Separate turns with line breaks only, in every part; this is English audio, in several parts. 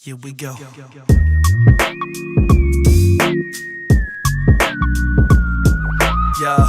Here we go. Yeah.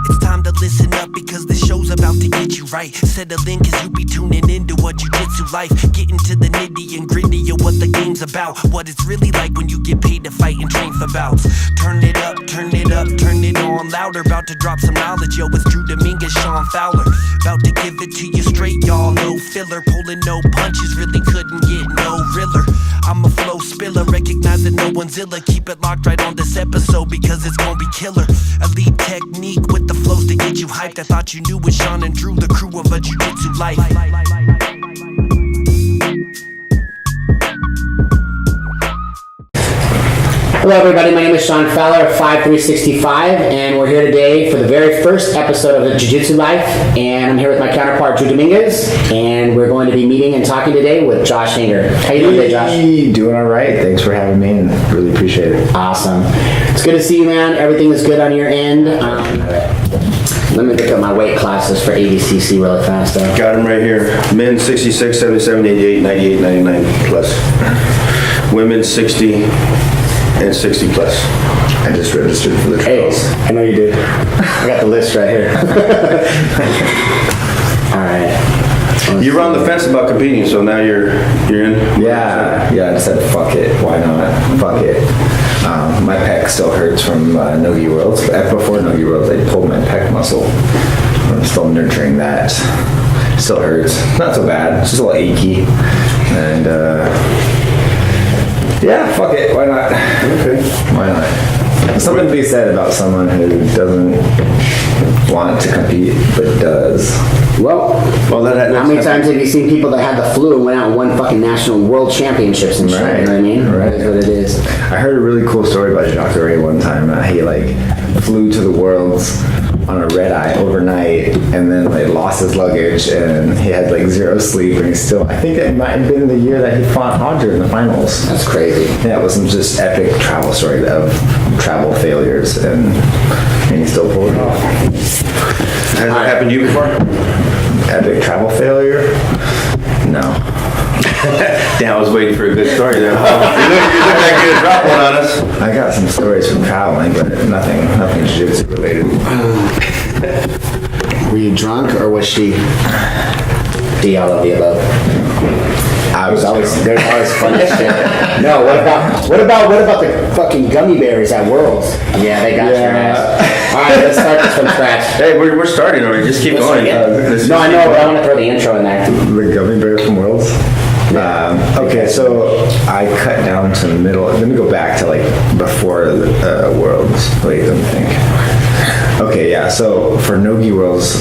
It's time to listen up because this show's about to get you right. Settle in cause you be tuning into what Jiu Jitsu life. Get into the nitty and gritty of what the game's about. What it's really like when you get paid to fight and train for bouts. Turn it up, turn it up, turn it on louder. About to drop some knowledge, yo, it's Drew Dominguez, Sean Fowler. About to give it to you straight, y'all, no filler. Pulling no punches, really couldn't get no realer. I'm a flow spiller, recognize that no one's illa. Keep it locked right on this episode because it's gonna be killer. Elite technique with the flows to get you hyped. I thought you knew with Sean and Drew, the crew of a Jiu Jitsu life.
Hello everybody, my name is Sean Fowler of FIVE365 and we're here today for the very first episode of the Jiu Jitsu Life, and I'm here with my counterpart Drew Dominguez, and we're going to be meeting and talking today with Josh Hinger. How you doing today, Josh?
Doing alright, thanks for having me and really appreciate it.
Awesome. It's good to see you, man. Everything is good on your end. Let me look up my weight classes for ADCC really fast though.
Got them right here. Men 66, 77, 88, 98, 99 plus. Women 60 and 60 plus.
I just registered for the trials.
Hey, I know you did. I got the list right here. Alright.
You were on the fence about competing, so now you're in?
Yeah, I just said fuck it. Why not? Fuck it. My pec still hurts from Nogi Worlds. Before Nogi Worlds, I pulled my pec muscle. I'm still nurturing that. Still hurts. Not so bad. It's just a little achy. And yeah, fuck it. Why not?
Okay.
Why not? There's something to be said about someone who doesn't want to compete but does.
Well, how many times have you seen people that had the flu and went out and won fucking national world championships and shit?
Right.
You know what I mean?
Right.
That's what it is.
I heard a really cool story about Jacques Ray one time. He flew to the Worlds on a red eye overnight and then lost his luggage and he had zero sleep and he's still, I think it might have been the year that he fought Hodger in the finals.
That's crazy.
Yeah, it was some just epic travel story of travel failures and he still pulled it off.
Has that happened to you before?
Epic travel failure? No.
Damn, I was waiting for a good story there. You look like you could drop one on us.
I got some stories from traveling, but nothing jiu-jitsu related.
Were you drunk or was she? D, all of the above. There's always fun shit. No, what about the fucking gummy bears at Worlds? Yeah, they got your ass. Alright, let's start this from scratch.
Hey, we're starting already. Just keep going.
No, I know, but I want to throw the intro in there.
The gummy bears from Worlds? Okay, so I cut down to the middle. Let me go back to before the Worlds. Wait, let me think. Okay, yeah, so for Nogi Worlds,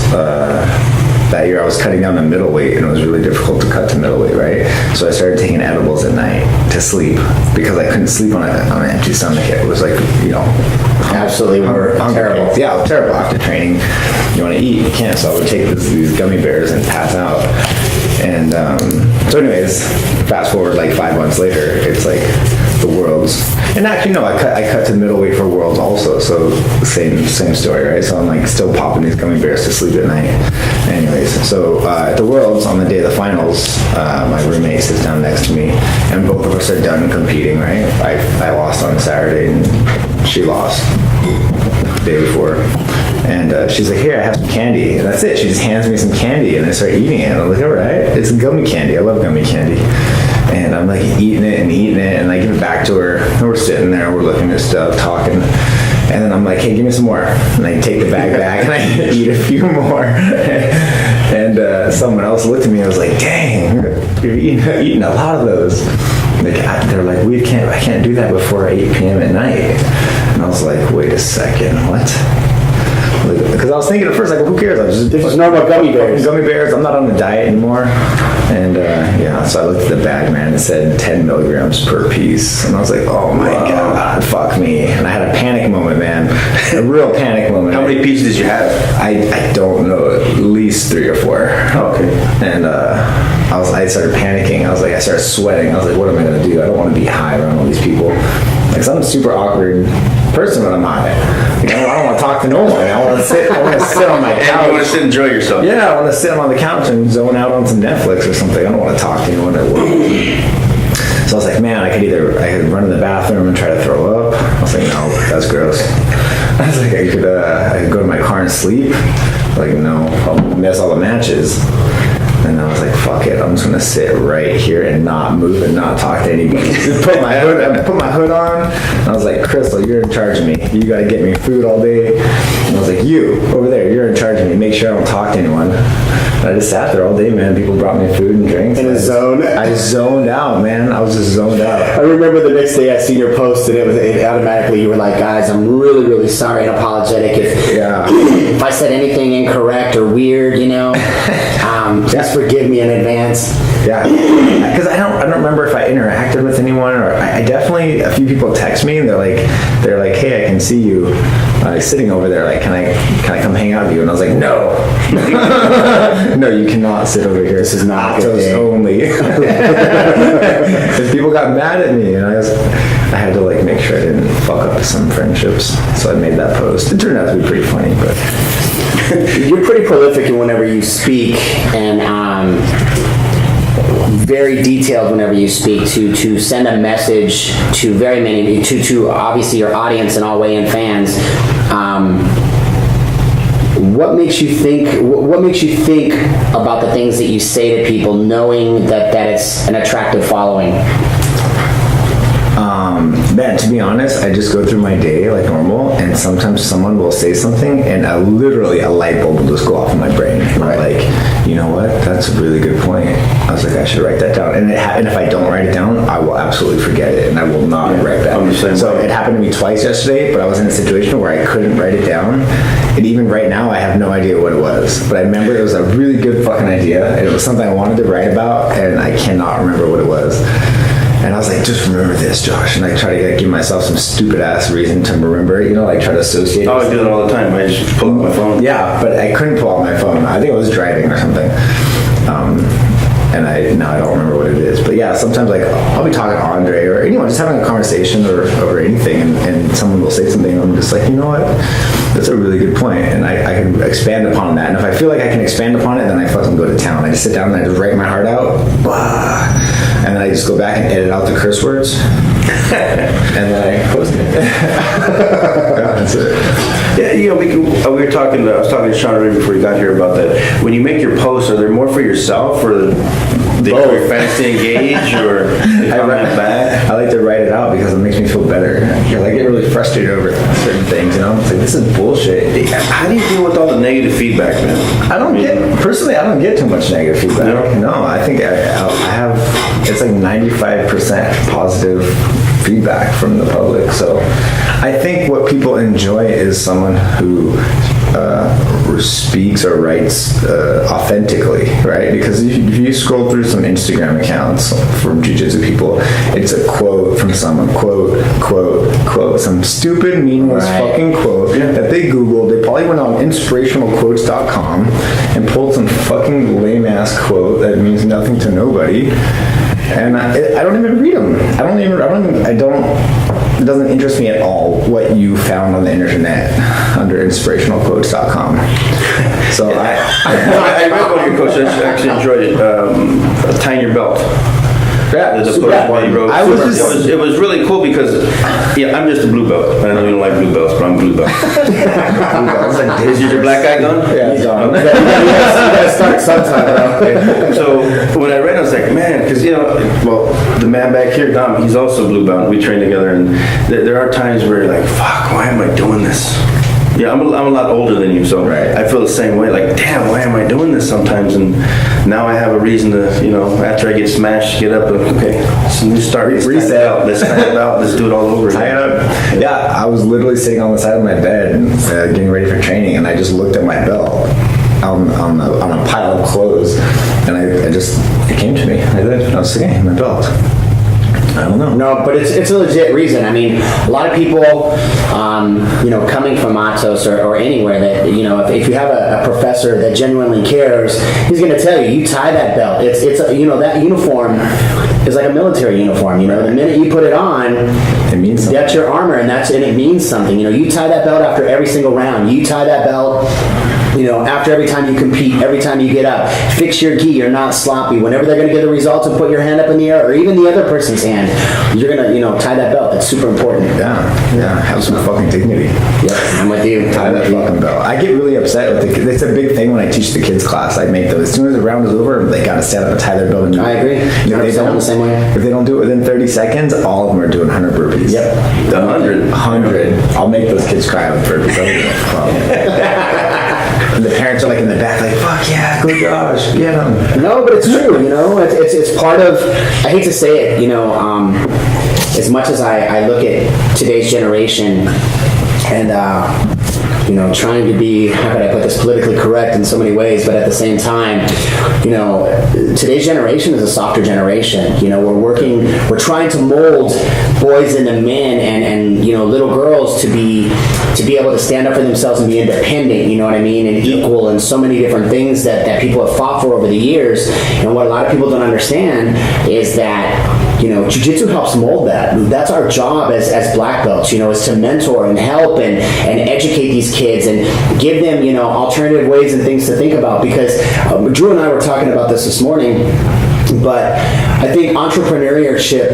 that year I was cutting down to middleweight and it was really difficult to cut to middleweight, right? So I started taking edibles at night to sleep because I couldn't sleep on an empty stomach. It was
absolutely terrible.
Yeah, it was terrible after training. You want to eat, you can't. So I would take these gummy bears and pass out. And so anyways, fast forward 5 months later, it's the Worlds. And actually, no, I cut to middleweight for Worlds also, so same story, right? So I'm still popping these gummy bears to sleep at night. Anyways, so at the Worlds, on the day of the finals, my roommate sits down next to me, and both of us are done competing, right? I lost on Saturday, and she lost the day before. And she's like, here, I have some candy. And that's it. She just hands me some candy, and I start eating it. And I'm like, all right, it's gummy candy. I love gummy candy. And I'm eating it, and I give it back to her. And we're sitting there, we're looking at stuff, talking. And then I'm like, hey, give me some more. And I take the bag back, and I eat a few more. And someone else looked at me, and I was like, dang, you're eating a lot of those. They're like, I can't do that before 8 p.m. at night. And I was like, wait a second, what? Because I was thinking at first, who cares?
This is normal gummy bears.
Gummy bears. I'm not on the diet anymore. And so I looked at the bag, man. It said 10 milligrams per piece. And I was like, oh my God, fuck me. And I had a panic moment, man. A real panic moment.
How many pieces did you have?
I don't know. At least 3 or 4.
Okay.
And I started panicking. I started sweating. I was like, what am I going to do? I don't want to be high around all these people. Like, I'm a super awkward person when I'm high. Like, I don't want to talk to no one. I want to sit on my couch.
And you want to sit and enjoy yourself.
Yeah, I want to sit on the couch and zone out on some Netflix or something. I don't want to talk to anyone at work. So I was like, man, I could run in the bathroom and try to throw up. I was like, no, that's gross. I was like, I could go to my car and sleep. Like, no, I'll miss all the matches. And I was like, fuck it, I'm just gonna sit right here and not move and not talk to anybody. put my hood on, and I was like, Crystal, you're in charge of me. You gotta get me food all day. And I was like, you, over there, you're in charge of me. Make sure I don't talk to anyone. And I just sat there all day, man. People brought me food and drinks.
In a zone?
I zoned out, man. I was just zoned out.
I remember the next day I seen your post, and it automatically, you were like, guys, I'm really, really sorry and apologetic if I said anything incorrect or weird, you know. Just forgive me in advance.
Yeah, because I don't remember if I interacted with anyone, or I definitely, a few people text me and they're like, hey, I can see you sitting over there. Like, can I come hang out with you? And I was like, no, no, you cannot sit over here. This is not ATOS only. Because people got mad at me, and I had to like make sure I didn't fuck up some friendships. So I made that post. It turned out to be pretty funny, but.
You're pretty prolific in whenever you speak, and very detailed whenever you speak to send a message to very many, to obviously your audience and all weigh-in fans. What makes you think about the things that you say to people, knowing that it's an attractive following?
Man, to be honest, I just go through my day like normal, and sometimes someone will say something, and literally a light bulb will just go off in my brain. And I'm like, you know what? That's a really good point. I was like, I should write that down. And if I don't write it down, I will absolutely forget it, and I will not write that. So it happened to me twice yesterday, but I was in a situation where I couldn't write it down. And even right now, I have no idea what it was. But I remember it was a really good fucking idea, and it was something I wanted to write about, and I cannot remember what it was. And I was like, just remember this, Josh. And I try to give myself some stupid ass reason to remember it, like try to associate it.
Oh, I do that all the time. I just pull up my phone.
Yeah, but I couldn't pull out my phone. I think I was driving or something. And now I don't remember what it is. But yeah, sometimes like I'll be talking to Andre or anyone, just having a conversation or anything, and someone will say something, and I'm just like, you know what? That's a really good point, and I can expand upon that. And if I feel like I can expand upon it, then I fucking go to town. I just sit down and I just write my heart out. Blah. And then I just go back and edit out the curse words, and then I post it. Yeah, that's it.
Yeah, I was talking to Sean right before you got here about that. When you make your posts, are they more for yourself or for your fans to engage, or comment back?
I like to write it out because it makes me feel better. Because I get really frustrated over certain things, It's like, this is bullshit.
How do you deal with all the negative feedback, man?
I don't get too much negative feedback. No, I think I have, it's like 95% positive feedback from the public. So I think what people enjoy is someone who speaks or writes authentically, right? Because if you scroll through some Instagram accounts from Jiu Jitsu people, it's a quote from someone, quote, some stupid, meaningless fucking quote that they Googled. They probably went on inspirationalquotes.com and pulled some fucking lame ass quote that means nothing to nobody. And I don't even read them. It doesn't interest me at all what you found on the internet under inspirationalquotes.com. So
I read one of your quotes. I actually enjoyed it. Tying your belt.
Yeah,
the quote you wrote. It was really cool because I'm just a blue belt. I know you don't like blue belts, but I'm blue belt. Is your black guy gone?
Yeah, he's gone.
You gotta start sometime, bro.
So when I read it, I was like, man, because the man back here, Dom, he's also blue belt. We train together, and there are times where you're like, fuck, why am I doing this? Yeah, I'm a lot older than you, so I feel the same way. Like, damn, why am I doing this sometimes? And now I have a reason to, after I get smashed, get up and, okay, it's a new start. Reset out. Let's stand out. Let's do it all over again.
Yeah, I was literally sitting on the side of my bed getting ready for training, and I just looked at my belt on a pile of clothes, and it came to me. I was like, hey, my belt. I don't know.
No, but it's a legit reason. I mean, a lot of people, coming from ATOS or anywhere that, if you have a professor that genuinely cares, he's going to tell you tie that belt. It's that uniform is like a military uniform. You know, the minute you put it on,
It means something.
that's your armor, and it means something. You know, you tie that belt after every single round. You tie that belt, you know, after every time you compete, every time you get up. Fix your gi. You're not sloppy. Whenever they're going to get the results and put your hand up in the air, or even the other person's hand, you're going to, you know, tie that belt. That's super important.
Yeah, have some fucking dignity.
Yep, I'm with you.
Tie that fucking belt. I get really upset with the kids. It's a big thing when I teach the kids class. I make those. As soon as the round is over, they gotta stand up and tie their belt. And
I agree.
If they
100% the same way.
if they don't do it within 30 seconds, all of them are doing 100 burpees.
Yep.
100. I'll make those kids cry with burpees. And the parents are like in the back, like, fuck yeah, good gosh, get them.
No, but it's true, you know, it's part of, I hate to say it, you know, as much as I look at today's generation and, you know, trying to be, how could I put this, politically correct in so many ways, but at the same time, you know, today's generation is a softer generation. You know, we're trying to mold boys into men and you know, little girls to be able to stand up for themselves and be independent, you know what I mean, and equal, and so many different things that people have fought for over the years. And what a lot of people don't understand is that, you know, Jiu Jitsu helps mold that. That's our job as black belts, you know, is to mentor and help and educate these kids and give them, you know, alternative ways and things to think about. Because Drew and I were talking about this morning, but I think entrepreneurship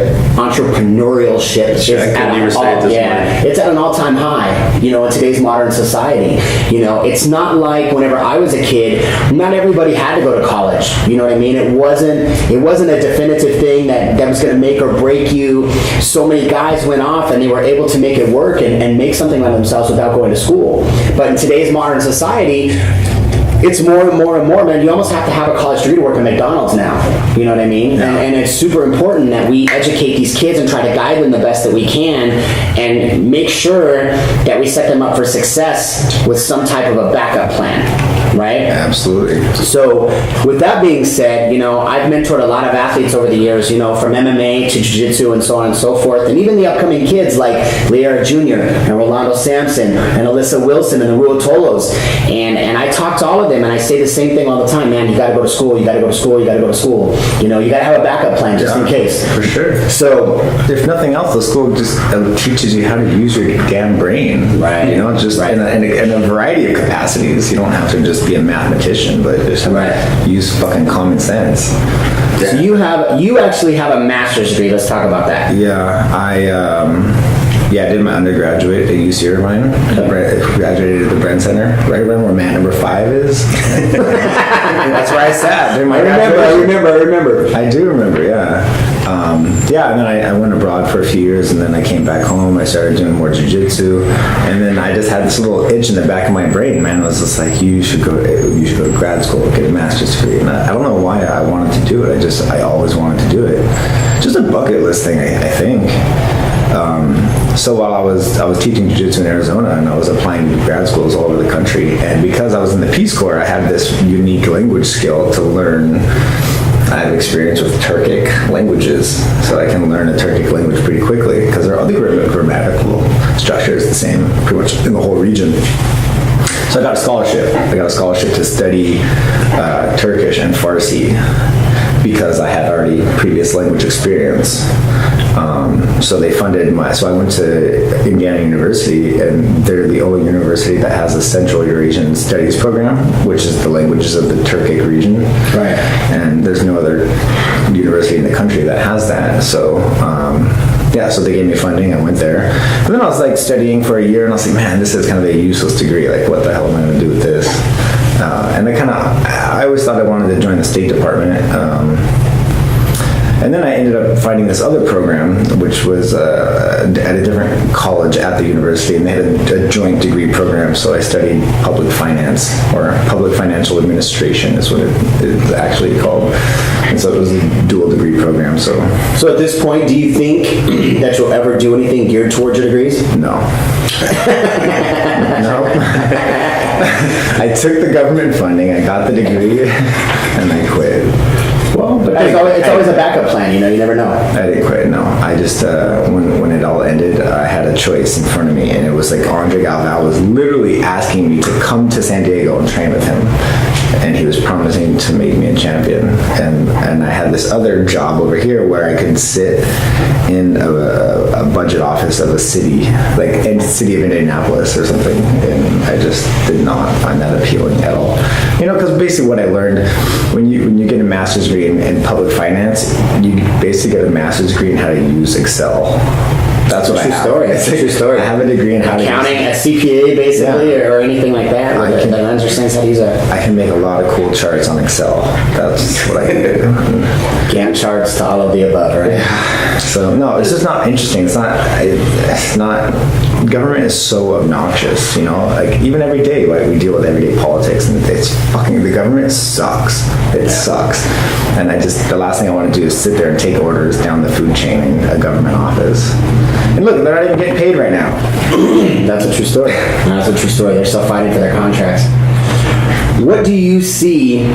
is it's at an all-time high, you know, in today's modern society. You know, it's not like whenever I was a kid, not everybody had to go to college. You know what I mean? It wasn't a definitive thing that was going to make or break you. So many guys went off and they were able to make it work and make something of themselves without going to school. But in today's modern society, it's more and more and more, man. You almost have to have a college degree to work at McDonald's now. You know what I mean? Yeah. And it's super important that we educate these kids and try to guide them the best that we can and make sure that we set them up for success with some type of a backup plan, right?
Absolutely.
So with that being said, you know, I've mentored a lot of athletes over the years, you know, from MMA to Jiu-Jitsu and so on and so forth. And even the upcoming kids like Leara Jr. and Rolando Sampson and Alyssa Wilson and the Ruotolos. And I talk to all of them and I say the same thing all the time, man, you gotta go to school, you gotta go to school, you gotta go to school. You know, you gotta have a backup plan just in case.
For sure.
So,
if nothing else, the school just teaches you how to use your damn brain.
Right.
You know, just
right.
in a variety of capacities. You don't have to just be a mathematician, but just use fucking common sense.
So you actually have a master's degree. Let's talk about that.
Yeah, I did my undergraduate at UC Irvine. I graduated at the Brent Center, right around where mat number 5 is. That's where I sat during my graduation.
I remember.
I do remember, yeah. And then I went abroad for a few years, and then I came back home. I started doing more jiu-jitsu, and then I just had this little itch in the back of my brain, man. It was just like, you should go to grad school, get a master's degree. And I don't know why I wanted to do it. I always wanted to do it. Just a bucket list thing, I think. So while I was teaching jiu-jitsu in Arizona, and I was applying to grad schools all over the country, and because I was in the Peace Corps, I had this unique language skill to learn. I have experience with Turkic languages, so I can learn a Turkic language pretty quickly because all the grammatical structure is the same pretty much in the whole region. So I got a scholarship. To study Turkish and Farsi because I had already previous language experience. So they funded so I went to Indiana University, and they're the only university that has a Central Eurasian Studies program, which is the languages of the Turkic region.
Right.
And there's no other university in the country that has that. So, so they gave me funding. I went there. But then I was like studying for a year, and I was like, man, this is kind of a useless degree. Like, what the hell am I going to do with this? And I always thought I wanted to join the State Department. And then I ended up finding this other program, which was at a different college at the university, and they had a joint degree program. So I studied public finance, or public financial administration is what it is actually called. And so it was a dual degree program. So
at this point, do you think that you'll ever do anything geared towards your degrees?
No. No. I took the government funding, I got the degree, and I quit.
Well, but it's always a backup plan, you know, you never know.
I didn't quit, no. I just, when it all ended, I had a choice in front of me, and it was like Andre Galvao was literally asking me to come to San Diego and train with him. And he was promising to make me a champion. And then I had this other job over here where I could sit in a budget office of a city, like in the city of Indianapolis or something, and I just did not find that appealing at all. You know, because basically what I learned, when you get a master's degree in public finance, you basically get a master's degree in how to use Excel. That's what I have.
It's a true story.
I have a degree in how to
accounting, a CPA basically, or anything like that. That understands how to use it.
I can make a lot of cool charts on Excel. That's what I can do.
Gantt charts to all of the above, right?
Yeah. So no, it's just not interesting. It's not. Government is so obnoxious, you know. Like even every day, like we deal with everyday politics, and it's fucking. The government sucks. It sucks. And the last thing I want to do is sit there and take orders down the food chain in a government office. And look, they're not even getting paid right now.
That's a true story. That's a true story. They're still fighting for their contracts. What do you see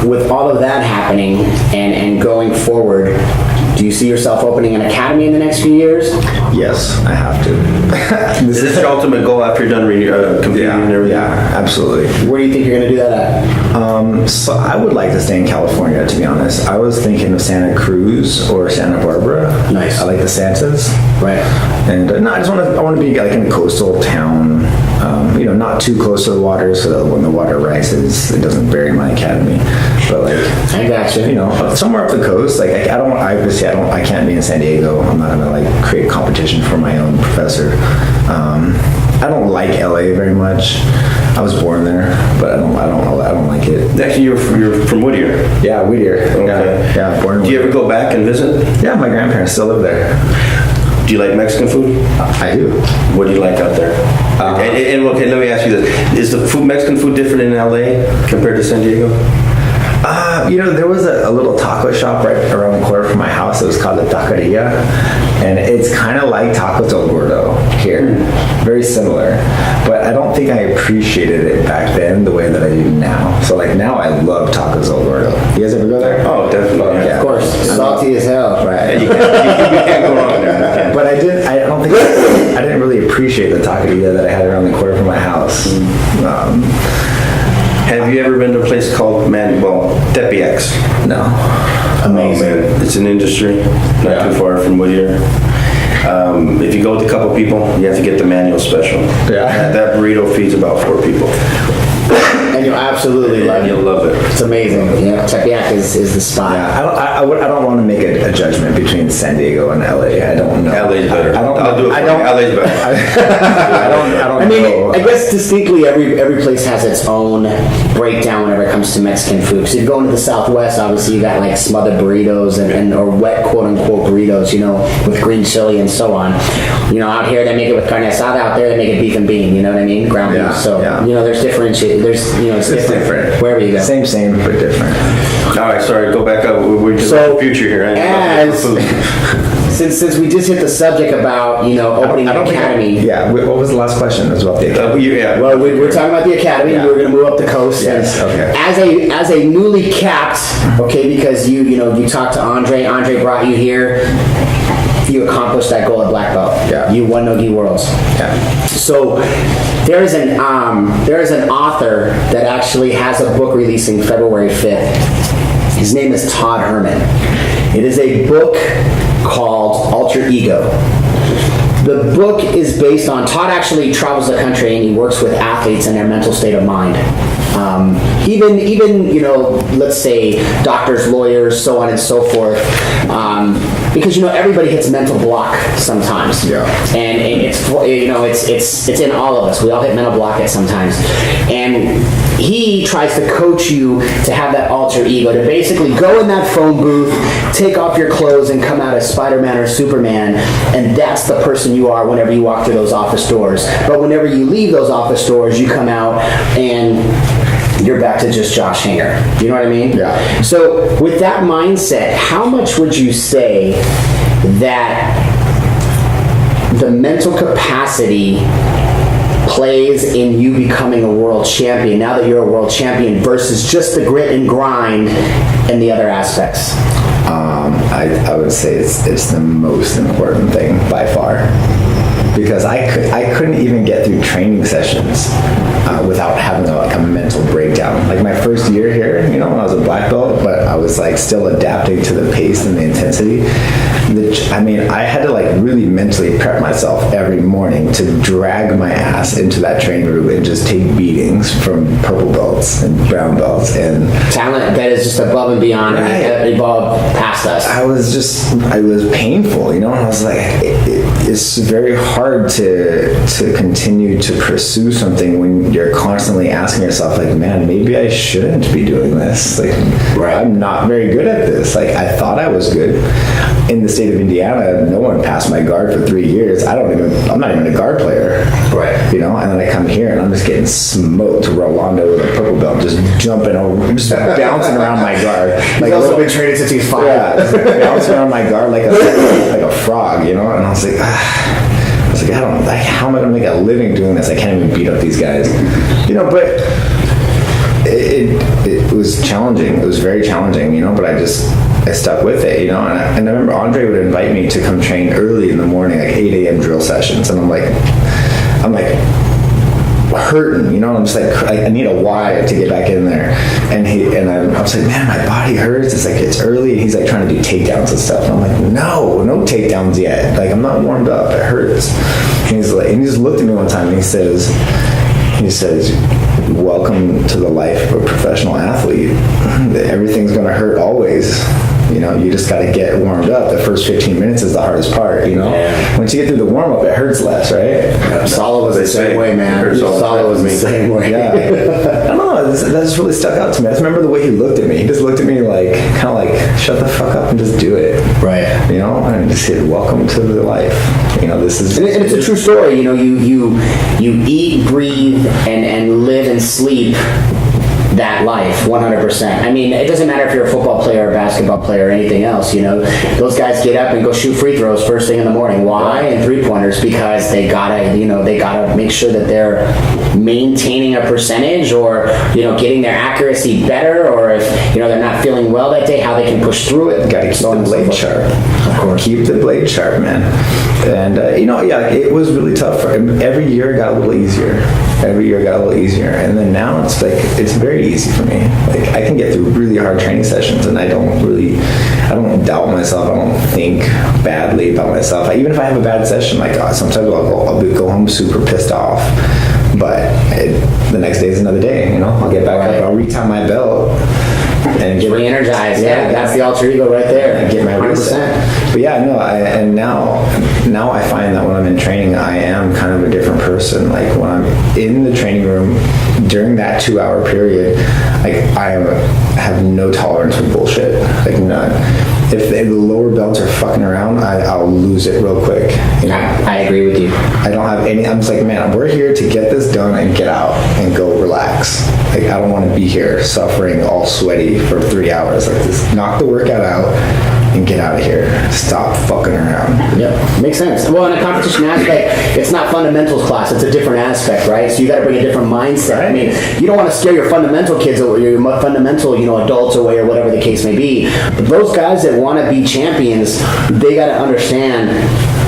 with all of that happening and going forward? Do you see yourself opening an academy in the next few years?
Yes, I have to.
Is this your ultimate goal after you're done competing and everything?
Yeah, absolutely.
Where do you think you're going to do that at?
So I would like to stay in California, to be honest. I was thinking of Santa Cruz or Santa Barbara.
Nice.
I like the Santas.
Right.
And no, I want to be like in a coastal town, you know, not too close to the water, so that when the water rises, it doesn't bury my academy. But like,
I gotcha.
you know, somewhere up the coast. Like I can't be in San Diego. I'm not gonna like create competition for my own professor. I don't like LA very much. I was born there, but I don't like it.
Actually, you're from Whittier.
Yeah, Whittier.
Okay.
Yeah, born in
Do you
Whittier.
ever go back and visit?
Yeah, my grandparents still live there.
Do you like Mexican food?
I do.
What do you like out there? And okay, let me ask you this: is the Mexican food different in LA compared to San Diego?
You know, there was a little taco shop right around the corner from my house. It was called the Taqueria, and it's kind of like Tacos El Gordo here, very similar. But I don't think I appreciated it back then the way that I do now. So like now, I love Tacos El Gordo. You guys ever go there?
Oh, definitely.
Yeah.
Of course. Salty as hell.
Right.
You can't go wrong there.
But I didn't really appreciate the taqueria that I had around the corner from my house.
Have you ever been to a place called Tepeyacs?
No.
Amazing.
Oh, man. It's an industry, not too far from Whittier. If you go with a couple people, you have to get the manual special.
Yeah.
That burrito feeds about 4 people.
And you'll absolutely love it.
You'll love it.
It's amazing. Yeah, Tepeyac is the spot.
Yeah, I don't want to make a judgment between San Diego and LA. I don't know.
LA's better.
I'll
do it for you. LA's better.
I don't
I mean,
know.
I guess distinctly every place has its own breakdown whenever it comes to Mexican food. Because if you go into the Southwest, obviously you got like smothered burritos or wet quote-unquote burritos, you know, with green chili and so on. You know, out here they make it with carne asada. Out there they make it beef and bean. You know what I mean? Ground beef. So you know, there's differentiate. It's different wherever you go.
Same, but different.
All right, sorry, go back up. We're just
So,
the future here.
Since we just hit the subject about, you know, opening an academy.
What was the last question? It was about the academy.
Well, we're talking about the academy.
Yeah.
We're going to move up the coast.
Yes,
and
okay.
As a newly capped, okay, because you talked to Andre. Andre brought you here. You accomplished that goal at Black Belt.
Yeah.
You won No-Gi Worlds.
Yeah.
So there is an author that actually has a book releasing February 5th. His name is Todd Herman. It is a book called Alter Ego. The book is based on, Todd actually travels the country and he works with athletes and their mental state of mind. Even you know, let's say doctors, lawyers, so on and so forth. Because you know everybody hits mental block sometimes.
Yeah.
And it's you know it's in all of us. We all hit mental block at sometimes. And he tries to coach you to have that alter ego, to basically go in that phone booth, take off your clothes and come out as Spider-Man or Superman, and that's the person you are whenever you walk through those office doors. But whenever you leave those office doors, you come out and you're back to just Josh Hinger. You know what I mean?
Yeah.
So with that mindset, how much would you say that the mental capacity plays in you becoming a world champion now that you're a world champion versus just the grit and grind and the other aspects?
I would say it's the most important thing by far. because I couldn't even get through training sessions without having a mental breakdown. Like my first year here, when I was a black belt, but I was like still adapting to the pace and the intensity. I had to like really mentally prep myself every morning to drag my ass into that training room and just take beatings from purple belts and brown belts and
talent that is just above and beyond, evolved past us.
I was painful, and I was like, it's very hard to continue to pursue something when you're constantly asking yourself, like, man, maybe I shouldn't be doing this. Like, I'm not very good at this. Like, I thought I was good. In the state of Indiana, no one passed my guard for 3 years. I'm not even a guard player. Right. And then I come here and I'm just getting smoked. Rolando with a purple belt, just jumping over, just bouncing around my guard.
Like, he's also been training since he's 5.
Yeah, just bouncing around my guard like a frog, And I was like, how am I going to make a living doing this? I can't even beat up these guys. But it was challenging. It was very challenging, but I stuck with it, and I remember Andre would invite me to come train early in the morning, like 8 a.m. drill sessions, and I'm like hurting, I'm just like, I need a why to get back in there, and I was like, man, my body hurts. It's like, it's early, and he's like trying to do takedowns and stuff, and I'm like, no takedowns yet. Like, I'm not warmed up. It hurts. And he just looked at me one time and he says, welcome to the life of a professional athlete. Everything's gonna hurt always. You just got to get warmed up. The first 15 minutes is the hardest part, Yeah. Once you get through the warm-up, it hurts less, right?
Solo was the same way, man. Solo was the same way.
Yeah. I don't know. That just really stuck out to me. I just remember the way he looked at me. He just looked at me like, kind of like, shut the fuck up and just do it. Right. And just said, welcome to the life. This is...
And it's a true story. You eat, breathe, and live and sleep that life 100%. I mean, it doesn't matter if you're a football player or basketball player or anything else, those guys get up and go shoot free throws first thing in the morning. Why? And 3-pointers, because they gotta make sure that they're maintaining a percentage, or getting their accuracy better, or if they're not feeling well that day, how they can push through it.
Gotta keep the blade sharp. Of course. Keep the blade sharp, man. And it was really tough. Every year got a little easier. And then now it's like, it's very easy for me. Like, I can get through really hard training sessions, and I don't doubt myself. I don't think badly about myself. Even if I have a bad session, like, sometimes I'll go home super pissed off, but the next day is another day. I'll get back up, I'll retie my belt and
get re-energized. Yeah, that's the alter ego right there.
And get my 100%. But yeah, no, now I find that when I'm in training, I am kind of a different person. Like, when I'm in the training room during that 2-hour period, like, I have no tolerance for bullshit. Like, none. If the lower belts are fucking around, I'll lose it real quick.
I agree with you.
I don't have any. I'm just like, man, we're here to get this done and get out and go relax. Like, I don't want to be here suffering all sweaty for 3 hours. Like, just knock the workout out and get out of here. Stop fucking around.
Yep, makes sense. Well, in a competition aspect, it's not fundamentals class. It's a different aspect, right? So you got to bring a different mindset. Right. I mean, you don't want to scare your fundamental kids or your fundamental, adults away, or whatever the case may be. But those guys that want to be champions, they got to understand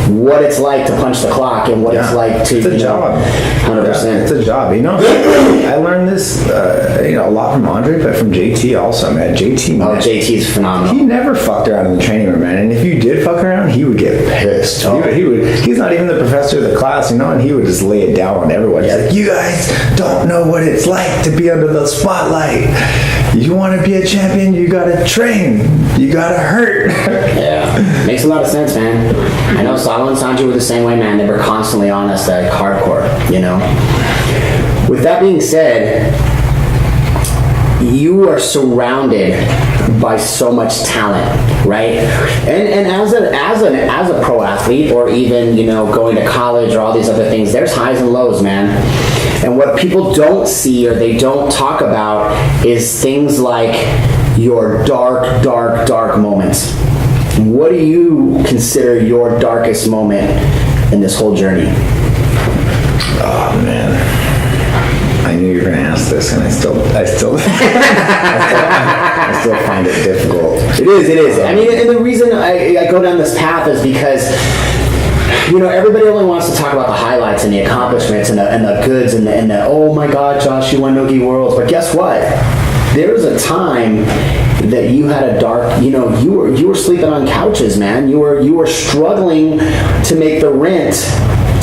what it's like to punch the clock and what it's like to,
it's a job.
100%.
It's a job. I learned this, a lot from Andre, but from JT also, man.
JT's phenomenal.
He never fucked around in the training room, man. And if you did fuck around, he would get pissed. He's not even the professor of the class, and he would just lay it down on everyone. He's like, you guys don't know what it's like to be under the spotlight. You want to be a champion, you gotta train. You gotta hurt.
Yeah, makes a lot of sense, man. I know Salo and Sanji were the same way, man. They were constantly on us, like, hardcore, With that being said, you are surrounded by so much talent, right? And as a pro athlete, or even going to college or all these other things, there's highs and lows, man. And what people don't see or they don't talk about is things like your dark moments. What do you consider your darkest moment in this whole journey?
Oh man, I knew you were going to ask this, and I still find it difficult.
It is. I mean, and the reason I go down this path is because You know, everybody only wants to talk about the highlights and the accomplishments and the goods and the oh my God, Josh, you won Nogi Worlds. But guess what? There was a time that you had a dark, you know, you were sleeping on couches, man. You were struggling to make the rent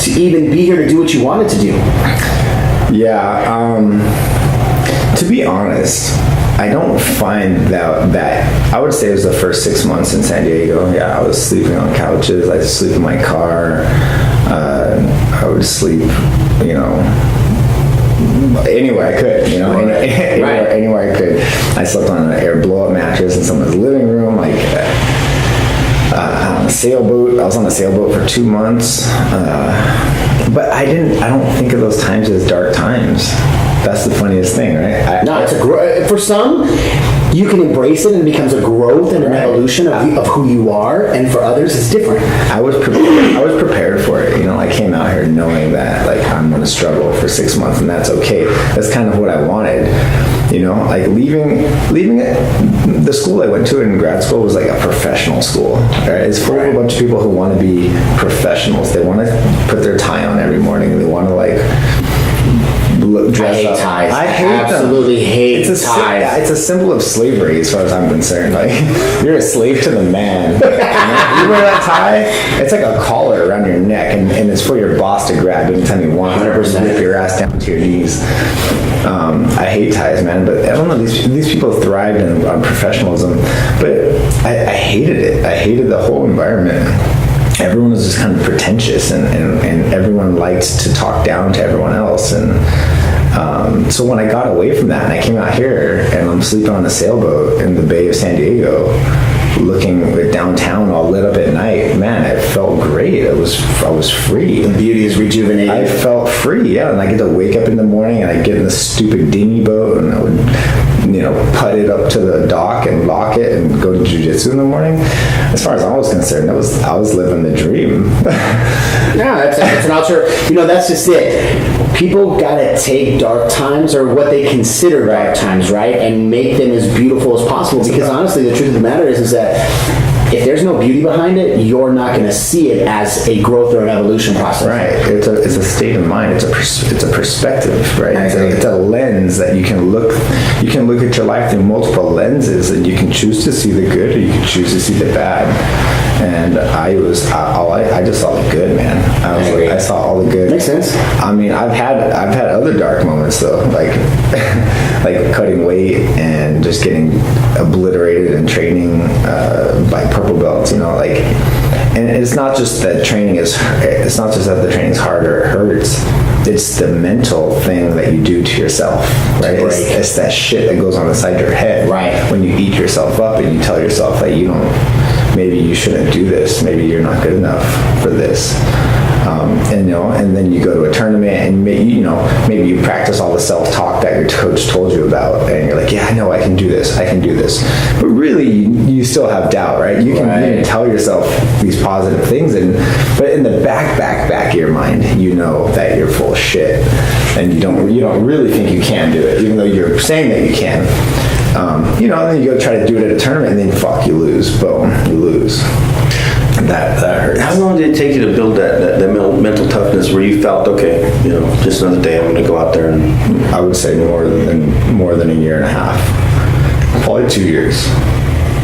to even be here to do what you wanted to do.
Yeah, to be honest, I don't find that I would say it was the first 6 months in San Diego. Yeah, I was sleeping on couches. I sleep in my car. I would sleep, you know, anywhere I could, you know, anywhere I could. I slept on an air blow-up mattress in someone's living room, like on a sailboat. I was on a sailboat for 2 months, but I don't think of those times as dark times. That's the funniest thing, right?
It's for some, you can embrace it and it becomes a growth and an evolution of who you are, and for others it's different.
I was prepared for it. You know, I came out here knowing that like I'm going to struggle for 6 months, and that's okay. That's kind of what I wanted. You know, like leaving it, the school I went to in grad school was like a professional school. Right? It's full of a bunch of people who want to be professionals. They want to put their tie on every morning. They want to like dress up.
Ties.
I
absolutely hate ties.
It's a symbol of slavery as far as I'm concerned. Like, you're a slave to the man. You wear that tie, it's like a collar around your neck, and it's for your boss to grab anytime you want. 100%. Rip your ass down to your knees. I hate ties, man, but I don't know, these people thrived on professionalism, but I hated it. I hated the whole environment. Everyone was just kind of pretentious, and everyone liked to talk down to everyone else. And so when I got away from that and I came out here and I'm sleeping on a sailboat in the Bay of San Diego, looking at downtown all lit up at night, man, it felt great. I was free.
The beauty is rejuvenating.
I felt free, yeah. And I get to wake up in the morning and I get in this stupid dinghy boat and I would, you know, putt it up to the dock and lock it and go to Jiu Jitsu in the morning. As far as I was concerned, I was living the dream.
Yeah, it's an ultra. You know, that's just it. People gotta take dark times, or what they consider dark times, right, and make them as beautiful as possible. Because honestly, the truth of the matter is that if there's no beauty behind it, you're not going to see it as a growth or an evolution process.
Right. It's a state of mind. It's a perspective, right? It's a lens that you can look at your life through multiple lenses, and you can choose to see the good or you can choose to see the bad. And I just saw the good, man. I saw all the good.
Makes sense.
I mean, I've had other dark moments though, like like cutting weight and just getting obliterated in training by purple belts, you know, like. And it's not just that the training's hard or it hurts. It's the mental thing that you do to yourself, right? It's that shit that goes on inside your head,
right?
When you eat yourself up and you tell yourself that maybe you shouldn't do this, maybe you're not good enough for this. And then you go to a tournament and maybe you practice all the self-talk that your coach told you about, and you're like, yeah, I know I can do this, but really you still have doubt, right? You can tell yourself these positive things, but in the back of your mind, you know that you're full of shit, and you don't really think you can do it, even though you're saying that you can. And then you go try to do it at a tournament, and then you lose. Boom, you lose. That hurts.
How long did it take you to build that mental toughness where you felt, okay, just another day, I'm going to go out there? And
I would say more than a year and a half, probably 2 years.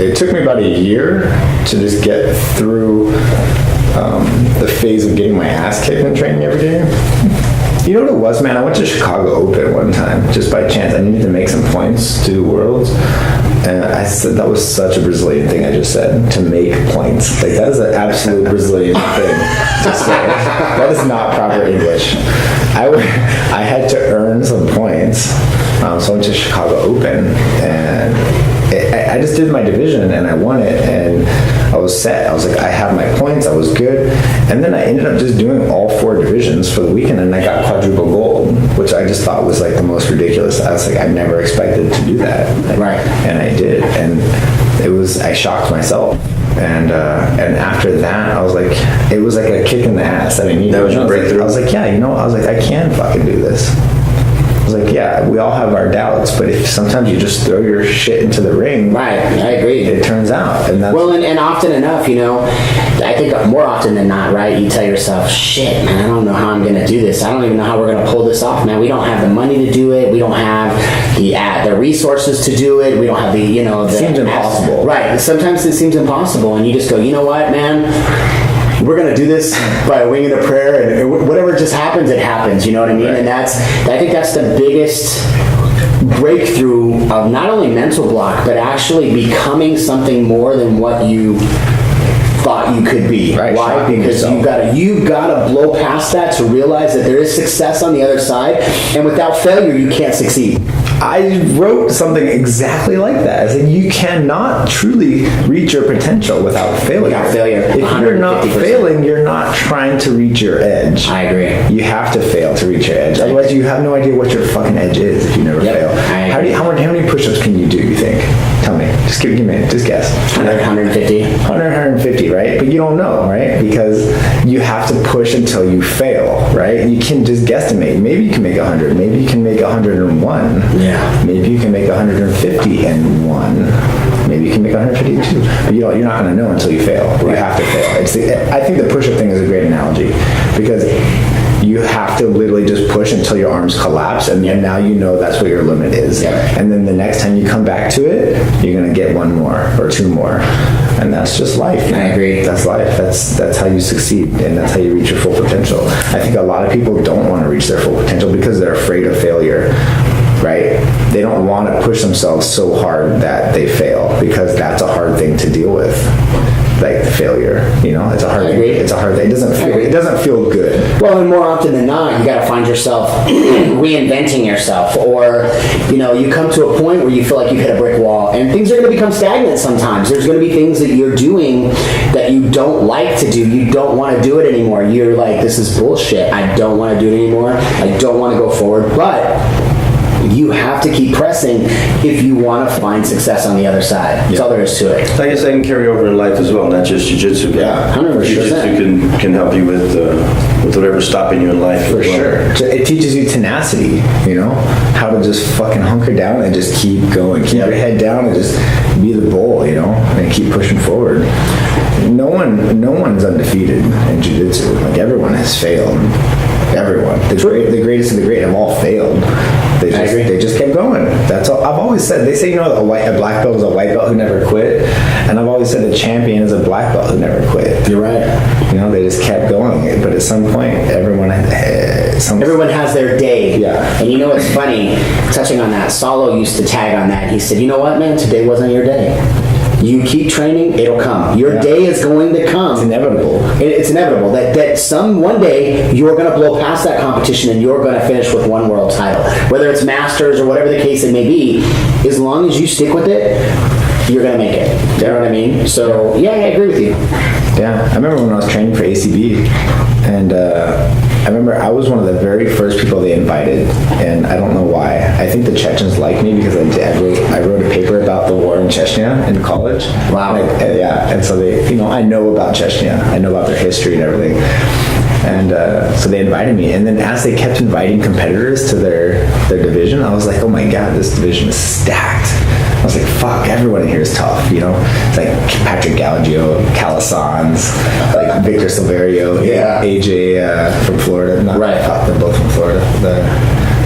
It took me about a year to just get through the phase of getting my ass kicked in training every day. You know what it was, man? I went to Chicago Open one time, just by chance. I needed to make some points to do Worlds. And I said, that was such a Brazilian thing I just said, to make points. Like, that is an absolute Brazilian thing to say. That is not proper English. I had to earn some points. So I went to Chicago Open, and I just did my division, and I won it, and I was set. I was like, I have my points, I was good. And then I ended up just doing all 4 divisions for the weekend, and I got quadruple gold, which I just thought was like the most ridiculous. I was like, I never expected to do that.
Right.
And I did, and I shocked myself. And after that, I was like, it was like a kick in the ass that I needed.
That was your breakthrough?
I was like, yeah, I can fucking do this. I was like, yeah, we all have our doubts, but if sometimes you just throw your shit into the ring,
right? I agree.
It turns out, and that's
and often enough, I think more often than not, right, you tell yourself, shit, man, I don't know how I'm going to do this. I don't even know how we're going to pull this off, man. We don't have the money to do it. We don't have the resources to do it. We don't have the, it
seems impossible.
Right. Sometimes it seems impossible, and you just go, you know what, man? We're going to do this by winging a prayer, and whatever just happens, it happens. You know what I mean? Right. And I think that's the biggest breakthrough of not only mental block, but actually becoming something more than what you thought you could be.
Right.
Why? Because you've got to blow past that to realize that there is success on the other side, and without failure, you can't succeed.
I wrote something exactly like that. I said you cannot truly reach your potential without failure.
Without failure.
If you're not failing, you're not trying to reach your edge.
I agree.
You have to fail to reach your edge. Otherwise, you have no idea what your fucking edge is if you never fail. How many push-ups can you do, you think? Tell me. Just give me, just guess.
150.
150, right? But you don't know, right? Because you have to push until you fail, right? You can just guesstimate. Maybe you can make 100. Maybe you can make 101.
Yeah.
Maybe you can make 150 and 1. Maybe you can make 152. But you're not going to know until you fail. Right. You have to fail. I think the push-up thing is a great analogy because you have to literally just push until your arms collapse, and then now you know that's what your limit is. Yeah. And then the next time you come back to it, you're going to get 1 more or 2 more. And that's just life. Man.
I agree.
That's life. That's how you succeed, and that's how you reach your full potential. I think a lot of people don't want to reach their full potential because they're afraid of failure. Right? They don't want to push themselves so hard that they fail because that's a hard thing to deal with. Like failure, it's a hard thing. It's a hard thing. It doesn't feel good.
Well, and more often than not, you got to find yourself reinventing yourself, or you come to a point where you feel like you've hit a brick wall, and things are going to become stagnant. Sometimes there's going to be things that you're doing that you don't like to do. You don't want to do it anymore. You're like, this is bullshit. I don't want to do it anymore. I don't want to go forward, but you have to keep pressing if you want to find success on the other side. That's all there is to it.
I guess that can carry over in life as well, not just jiu-jitsu.
Yeah, 100%.
Jiu-jitsu can help you with whatever's stopping you in life.
For sure. It teaches you tenacity, how to just fucking hunker down and just keep going. Keep your head down and just be the bull, and keep pushing forward. No one's undefeated in jiu-jitsu. Like, everyone has failed. Everyone. The greatest of the great have all failed. They just kept going. That's all. I've always said, they say, a black belt is a white belt who never quit. And I've always said a champion is a black belt who never quit.
You're right.
They just kept going. But at some point, everyone
has their day.
Yeah.
And it's funny, touching on that, Solo used to tag on that. He said, you know what, man? Today wasn't your day. You keep training, it'll come. Your day is going to come.
It's inevitable.
It's inevitable that one day you're going to blow past that competition and you're going to finish with 1 world title. Whether it's Masters or whatever the case it may be, as long as you stick with it, you're going to make it. You know what I mean? So, yeah, I agree with you.
Yeah, I remember when I was training for ACB, and I remember I was one of the very first people they invited, and I don't know why. I think the Chechens liked me because I wrote a paper about the war in Chechnya in college.
Wow.
And so they, I know about Chechnya. I know about their history and everything. And so they invited me, and then as they kept inviting competitors to their division, I was like, oh my god, this division is stacked. I was like, fuck, everyone in here is tough, It's like Patrick Gallagio, Calasans, like Victor Silverio, AJ from Florida. Fuck, they're both from Florida.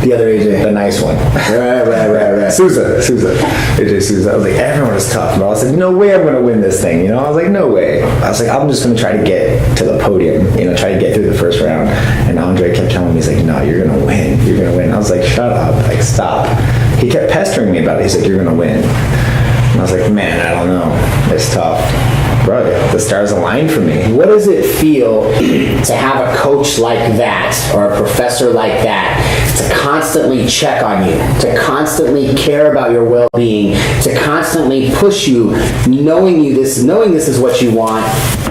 The other AJ, the nice one.
Right.
Souza. AJ Souza. I was like, everyone is tough. But I was like, no way I'm going to win this thing, I was like, no way. I was like, I'm just going to try to get to the podium, try to get through the first round. And Andre kept telling me, he's like, no, you're going to win. You're going to win. I was like, shut up. Like, stop. He kept pestering me about it. He's like, you're going to win. And I was like, man, I don't know. It's tough. Bro, the stars aligned for me.
What does it feel to have a coach like that or a professor like that to constantly check on you, to constantly care about your well-being, to constantly push you, knowing this is what you want,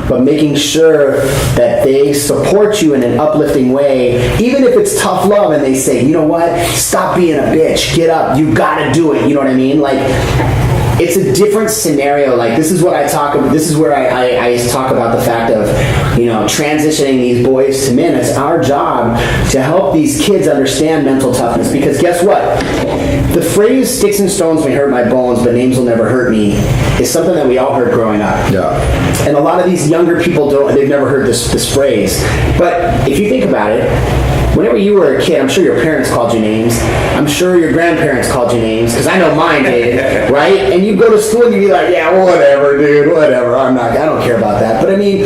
but making sure that they support you in an uplifting way, even if it's tough love and they say, you know what, stop being a bitch, get up, you gotta do it, you know what I mean? Like, it's a different scenario. Like, this is what I talk about. This is where I talk about the fact of, transitioning these boys to men. It's our job to help these kids understand mental toughness, because guess what? The phrase "sticks and stones may hurt my bones, but names will never hurt me" is something that we all heard growing up.
Yeah.
And a lot of these younger people they've never heard this phrase. But if you think about it, whenever you were a kid, I'm sure your parents called you names. I'm sure your grandparents called you names, because I know mine did, right? And you go to school and you'd be like, yeah, whatever, dude, whatever. I don't care about that. But I mean,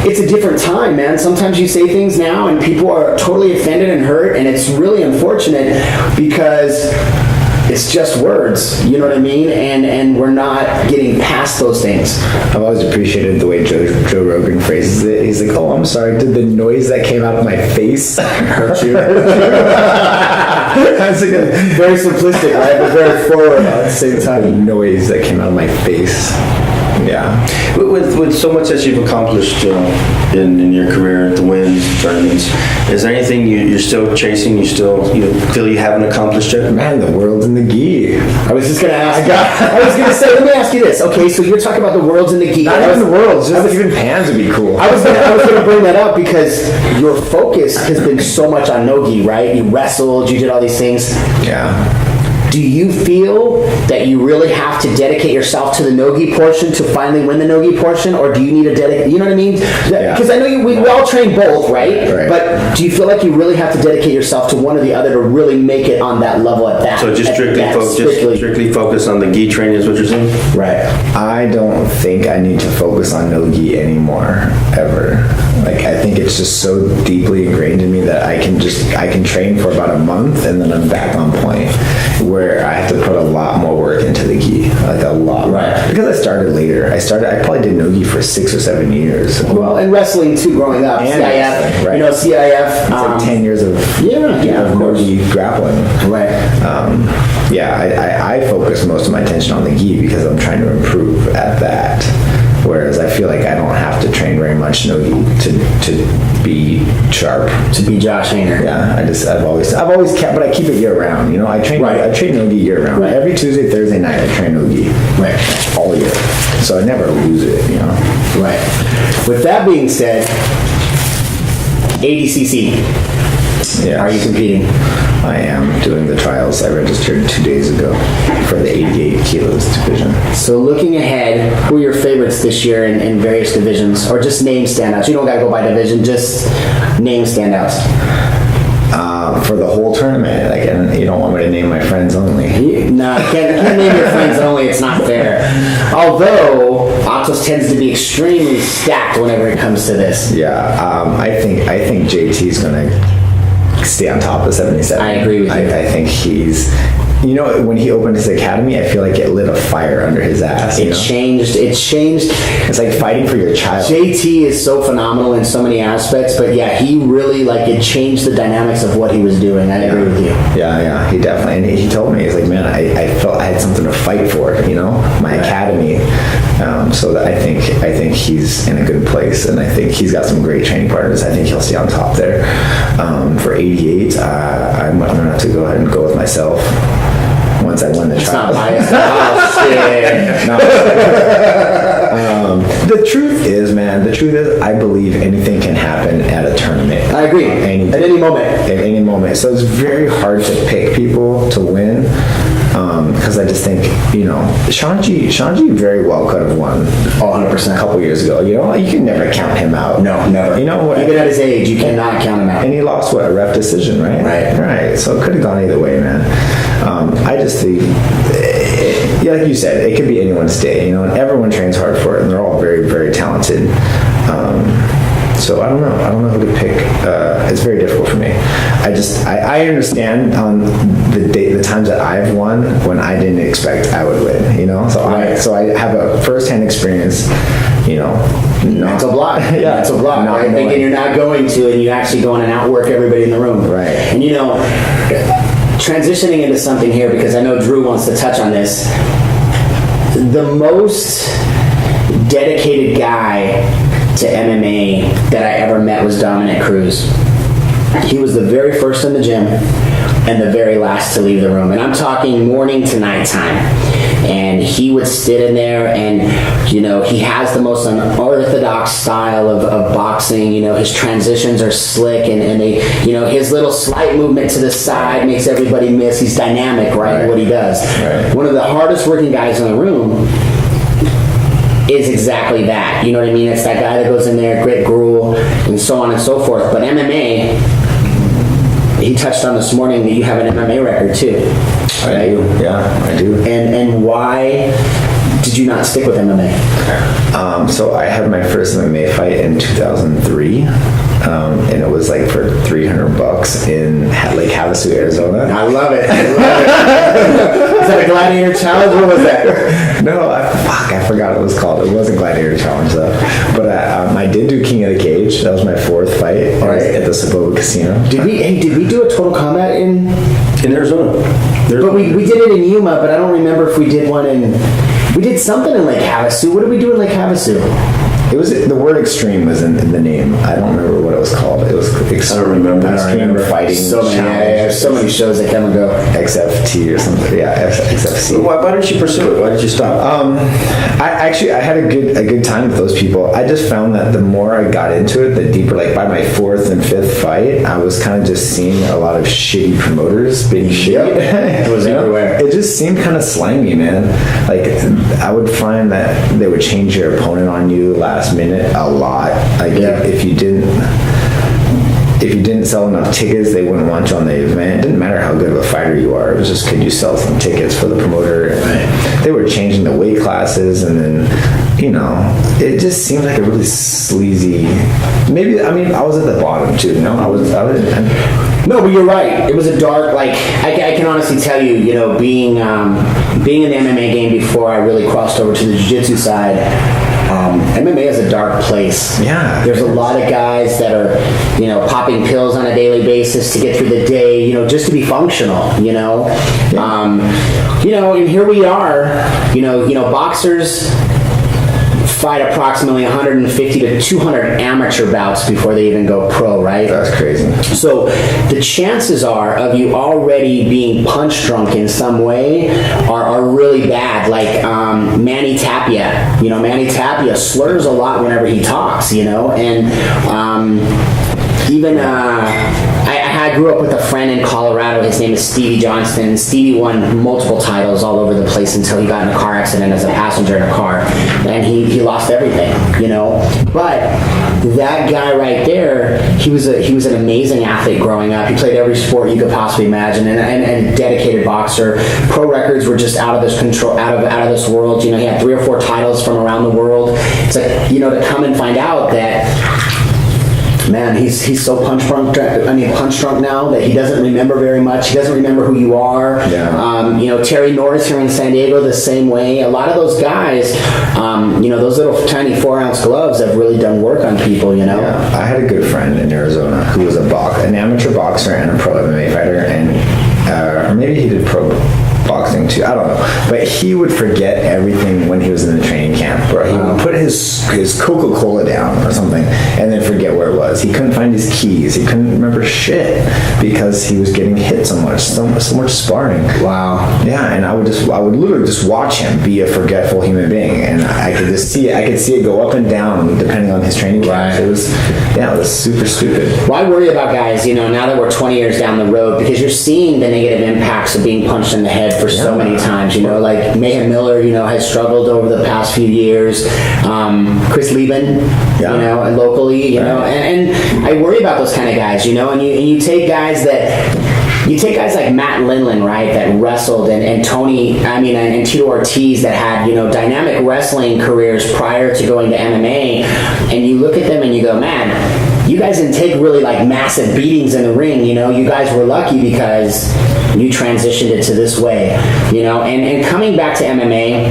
it's a different time, man. Sometimes you say things now and people are totally offended and hurt, and it's really unfortunate because it's just words, you know what I mean? And we're not getting past those things.
I've always appreciated the way Joe Rogan phrases it. He's like, oh, I'm sorry, did the noise that came out of my face hurt you? That's like
very simplistic, right? But very forward at the same time.
The noise that came out of my face. Yeah.
With so much that you've accomplished in your career, the wins, tournaments, is there anything you're still chasing? You feel you haven't accomplished yet?
Man, the world's in the gi.
I was just gonna ask. I was gonna say. Let me ask you this. Okay, so you're talking about the world's in the gi.
Not even the world's. Just even pans would be cool.
I was gonna bring that up because your focus has been so much on no-gi, right? You wrestled, you did all these things.
Yeah.
Do you feel that you really have to dedicate yourself to the no-gi portion to finally win the no-gi portion, or do you need to dedicate? You know what I mean? Because I know we all train both, right? But do you feel like you really have to dedicate yourself to one or the other to really make it on that level at that?
So just strictly focus on the gi training is what you're saying?
Right.
I don't think I need to focus on no-gi anymore, ever. Like, I think it's just so deeply ingrained in me that I can train for about a month and then I'm back on point. Where I have to put a lot more work into the gi, like a lot.
Right.
Because I started later. I probably did no gi for 6 or 7 years.
Well, and wrestling too, growing up.
And
CIF,
right.
You know, CIF.
It's like 10 years of
of
no gi grappling.
Right.
I focus most of my attention on the gi because I'm trying to improve at that. Whereas I feel like I don't have to train very much no-gi to be sharp.
To be Josh Hinger.
Yeah, I've always kept, but I keep it year round. You know, I train no-gi year round.
Right.
Every Tuesday, Thursday night, I train no-gi.
Right.
All year. So I never lose it, you know.
Right. With that being said, ADCC.
Yeah.
Are you competing?
I am doing the trials. I registered 2 days ago for the 88 kilos division.
So looking ahead, who are your favorites this year in various divisions? Or just name standouts? You don't gotta go by division, just name standouts.
For the whole tournament, like, and you don't want me to name my friends only.
No, can't name your friends only, it's not fair. Although, ATOS tends to be extremely stacked whenever it comes to this.
Yeah, I think JT is gonna stay on top of 77.
I agree with you.
I think he's, you know, when he opened his academy, I feel like it lit a fire under his ass.
It changed.
It's like fighting for your child.
JT is so phenomenal in so many aspects, but yeah, he really, like, it changed the dynamics of what he was doing. I agree with you.
Yeah, he definitely, and he told me, he's like, man, I felt I had something to fight for, you know, my academy. So that I think he's in a good place, and I think he's got some great training partners. I think he'll stay on top there. For 88, I'm gonna have to go ahead and go with myself. Once I win the trial.
It's not biased.
The truth is, I believe anything can happen at a tournament.
I agree. At any moment.
At any moment. So it's very hard to pick people to win. Because I just think, you know, Shanji very well could have won 100% a couple years ago. You know, you can never count him out.
No, never.
You know what?
Even at his age, you cannot count him out.
And he lost, a ref decision, right? Right. So it could have gone either way, man. I just think, like you said, it could be anyone's day, you know, and everyone trains hard for it, and they're all very, very talented. So I don't know who to pick. It's very difficult for me. I understand on the times that I've won when I didn't expect I would win, you know? So I have a first-hand experience, you know.
Mental block.
Yeah.
Mental block, right? Thinking you're not going to, and you actually go in and outwork everybody in the room.
Right.
And you know, transitioning into something here, because I know Drew wants to touch on this. The most dedicated guy to MMA that I ever met was Dominic Cruz. He was the very first in the gym and the very last to leave the room. And I'm talking morning to nighttime. And he would sit in there, and, you know, he has the most unorthodox style of boxing. You know, his transitions are slick, and they, you know, his little slight movement to the side makes everybody miss. He's dynamic, right? What he does.
Right.
One of the hardest working guys in the room. is exactly that. You know what I mean? It's that guy that goes in there, grit, gruel, and so on and so forth. But MMA, he touched on this morning that you have an MMA record too.
I do. Yeah, I do.
And why did you not stick with MMA?
So I had my first MMA fight in 2003, and it was like for $300 in Lake Havasu, Arizona.
I love it. I love it. Is that a gladiator challenge? What was that?
No, I forgot what it was called. It wasn't Gladiator Challenge though. But I did do King of the Cage. That was my 4th fight at the Sabova Casino.
Did we do a Total Combat in
Arizona?
But we did it in Yuma, but I don't remember if we did one in... We did something in Lake Havasu. What did we do in Lake Havasu?
It was the word extreme was in the name. I don't remember what it was called. It was
I don't remember.
I don't remember fighting.
So many shows that come and go.
XFT or something. Yeah, XFC.
Why didn't you pursue it? Why did you stop?
I had a good time with those people. I just found that the more I got into it, the deeper. Like by my 4th and 5th fight, I was kind of just seeing a lot of shitty promoters being shitty.
It was everywhere.
It just seemed kind of slimy, man. Like I would find that they would change your opponent on you last minute a lot. Like if you didn't sell enough tickets, they wouldn't want you on the event. It didn't matter how good of a fighter you are. It was just, could you sell some tickets for the promoter? And they were changing the weight classes, and then, you know, it just seemed like a really sleazy. Maybe I was at the bottom too. You know, I was.
No, but you're right. It was a dark. Like I can honestly tell you, you know, being in the MMA game before I really crossed over to the Jiu Jitsu side. MMA is a dark place.
Yeah.
There's a lot of guys that are, you know, popping pills on a daily basis to get through the day, you know, just to be functional, you know. Yeah. You know, and here we are, you know, boxers fight approximately 150 to 200 amateur bouts before they even go pro, right?
That's crazy.
So the chances are of you already being punch drunk in some way are really bad. Like Manny Tapia, you know, Manny Tapia slurs a lot whenever he talks, you know, and even I grew up with a friend in Colorado. His name is Stevie Johnston. Stevie won multiple titles all over the place until he got in a car accident as a passenger in a car, and he lost everything, you know. But that guy right there, he was an amazing athlete growing up. He played every sport you could possibly imagine, and a dedicated boxer. Pro records were just out of this control, out of this world. You know, he had 3 or 4 titles from around the world. It's like, you know, to come and find out that, man, he's so punch drunk now that he doesn't remember very much. He doesn't remember who you are.
Yeah.
You know, Terry Norris here in San Diego, the same way. A lot of those guys, you know, those little tiny 4-ounce gloves have really done work on people, you know.
Yeah. I had a good friend in Arizona who was an amateur boxer and a pro MMA fighter, and or maybe he did pro boxing too, I don't know, but he would forget everything when he was in the training camp, bro. He would put his Coca-Cola down or something and then forget where it was. He couldn't find his keys. He couldn't remember shit because he was getting hit so much sparring.
Wow.
Yeah, and I would literally just watch him be a forgetful human being, and I could just see it. I could see it go up and down depending on his training camp.
Right.
It was super stupid.
Well, I worry about guys, you know, now that we're 20 years down the road, because you're seeing the negative impacts of being punched in the head for so many times, you know, like Mayhem Miller, you know, has struggled over the past few years. Chris Lieben, you know, and locally, you know, and I worry about those kind of guys, you know, and you take guys like Matt Lindland, right, that wrestled, and Tito Ortiz that had, you know, dynamic wrestling careers prior to going to MMA, and you look at them and you go, man, you guys didn't take really like massive beatings in the ring, you know. You guys were lucky because you transitioned it to this way, you know. And coming back to MMA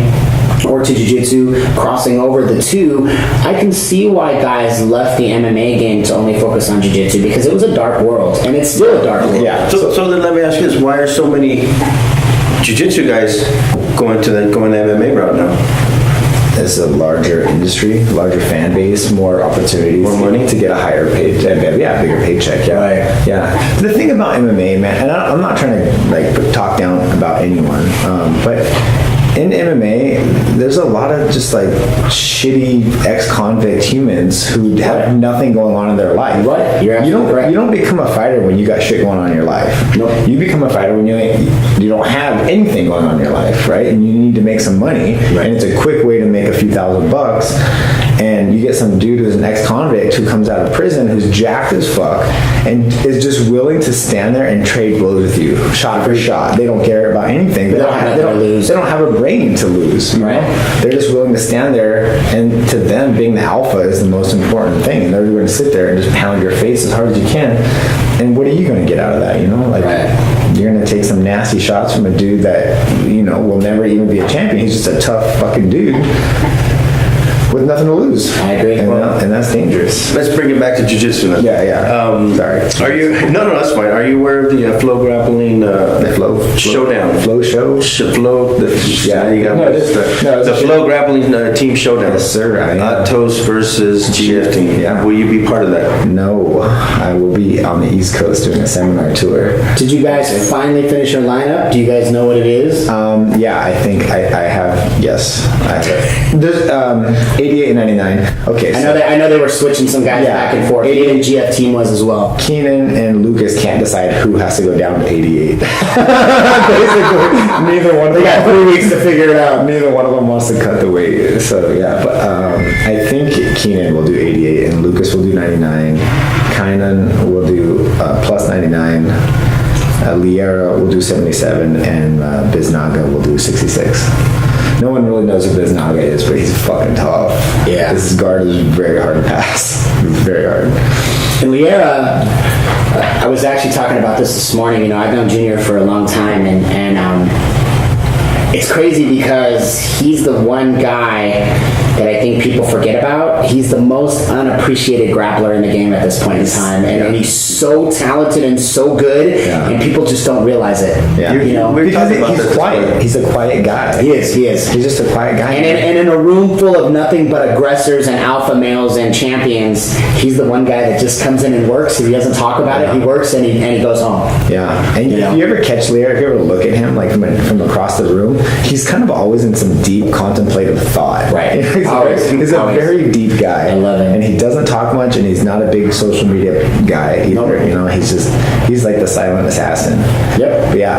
or to Jiu-Jitsu, crossing over the two, I can see why guys left the MMA game to only focus on Jiu-Jitsu, because it was a dark world, and it's still a dark world.
Yeah.
So then let me ask you this: why are so many Jiu-Jitsu guys going the MMA route now?
It's a larger industry, larger fan base, more opportunities,
more money
to get a higher pay, bigger paycheck. Yeah,
right.
Yeah. The thing about MMA, man, and I'm not trying to like talk down about anyone, but in MMA, there's a lot of just like shitty ex-convict humans who have nothing going on in their life.
Right. You're absolutely right.
You don't become a fighter when you got shit going on in your life.
Nope.
You become a fighter when you don't have anything going on in your life, right? And you need to make some money,
right.
And it's a quick way to make a few $1,000s. And you get some dude who's an ex-convict who comes out of prison who's jacked as fuck and is just willing to stand there and trade blows with you, shot for shot. They don't care about anything. They don't have a brain to lose. You know? They're just willing to stand there, and to them, being the alpha is the most important thing. And they're going to sit there and just pound your face as hard as you can. And what are you going to get out of that? You know, like you're going to take some nasty shots from a dude that will never even be a champion. He's just a tough fucking dude with nothing to lose.
I agree.
And that's dangerous.
Let's bring it back to jiu-jitsu then.
Yeah. Sorry.
Are you? No, that's fine. Are you aware of the Flow Grappling
The Flow
Showdown?
Flow Show?
Flow. You got the Flow Grappling Team Showdown.
Yes, sir.
ATOS versus GF Team.
Yeah.
Will you be part of that?
No, I will be on the East Coast doing a seminar tour.
Did you guys finally finish your lineup? Do you guys know what it is?
Yeah, I think I have. Yes, I have it. There's 88 and 99. Okay, so
I know they were switching some guys back and forth. 88 and GF team was as well.
Keenan and Lucas can't decide who has to go down to 88. Basically, neither one.
They got 3 weeks to figure it out.
Neither one of them wants to cut the weight. So yeah, but I think Keenan will do 88 and Lucas will do 99. Kynan will do plus 99. Liera will do 77 and Biznaga will do 66. No one really knows who Biznaga is, but he's fucking tough.
Yeah.
This guard is very hard to pass. It's very hard.
And Liera, I was actually talking about this morning. I've known Junior for a long time, and it's crazy because he's the one guy that I think people forget about. He's the most unappreciated grappler in the game at this point in time, and he's so talented and so good, and people just don't realize it.
Yeah. Because he's quiet. He's a quiet guy.
He is.
He's just a quiet guy.
And in a room full of nothing but aggressors and alpha males and champions, he's the one guy that just comes in and works. If he doesn't talk about it, he works and he goes home.
Yeah. And if you ever catch Liera, if you ever look at him like from across the room, he's kind of always in some deep contemplative thought.
Right.
He's a very deep guy.
I love him.
And he doesn't talk much, and he's not a big social media guy either. Nope. He's like the silent assassin.
Yep.
But yeah,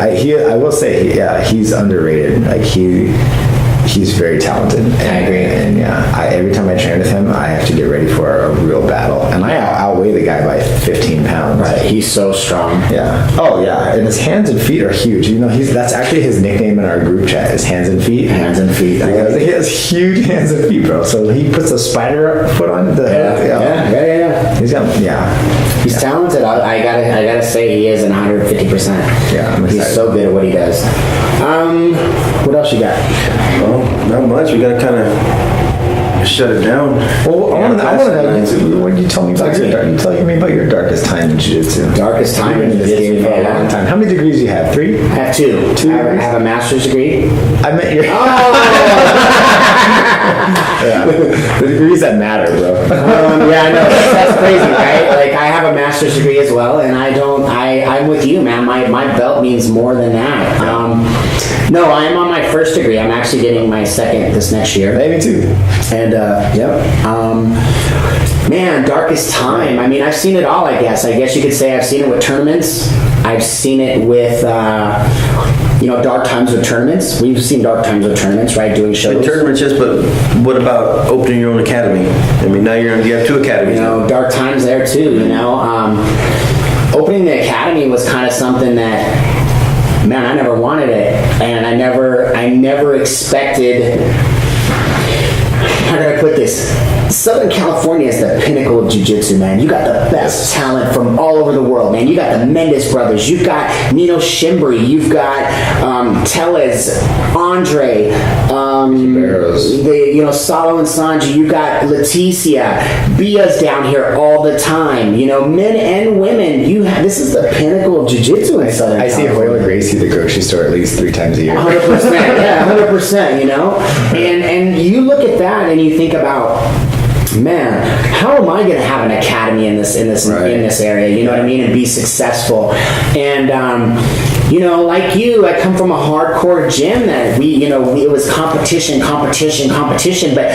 I will say, he's underrated. Like he's very talented.
I agree.
And every time I train with him, I have to get ready for a real battle. And I outweigh the guy by 15 pounds.
Right. He's so strong.
Yeah. Oh yeah. And his hands and feet are huge. That's actually his nickname in our group chat is Hands and Feet.
Hands and Feet.
Because he has huge hands and feet, bro. So he puts a spider foot on the
Yeah. He's talented. I gotta say he is 150%.
Yeah.
He's so good at what he does. What else you got?
Well, not much. We gotta kind of shut it down.
Well, I want to know. What did you tell me about your darkest time in jiu-jitsu?
Darkest time in
this game for a long time. How many degrees do you have? 3?
I have 2. I have a master's degree.
I meant your. The degrees that matter, bro.
Yeah, I know. That's crazy, right? Like, I have a master's degree as well, and I'm with you, man. My belt means more than that. No, I'm on my first degree. I'm actually getting my second this next year.
Hey, me too.
And, man, darkest time. I mean, I've seen it all, I guess. I guess you could say I've seen it with tournaments. I've seen it with, dark times with tournaments. We've seen dark times with tournaments, right? Doing shows.
Tournaments, yes, but what about opening your own academy? I mean, now you have 2 academies.
Dark times there too, Opening the academy was kind of something that, man, I never wanted it. And I never expected, how did I put this? Southern California is the pinnacle of jiu-jitsu, man. You got the best talent from all over the world, man. You got the Mendes brothers. You've got Nino Shimbri. You've got Tellez, Andre, Salo and Sanji. You got Leticia. Bia's down here all the time. Men and women. This is the pinnacle of jiu-jitsu in Southern California.
I see Hoyle Gracie at the grocery store at least 3 times a year.
100%. Yeah, 100%. And you look at that and you think about man, how am I going to have an academy in this area? You know what I mean, and be successful. And you know, like you, I come from a hardcore gym that it was competition, but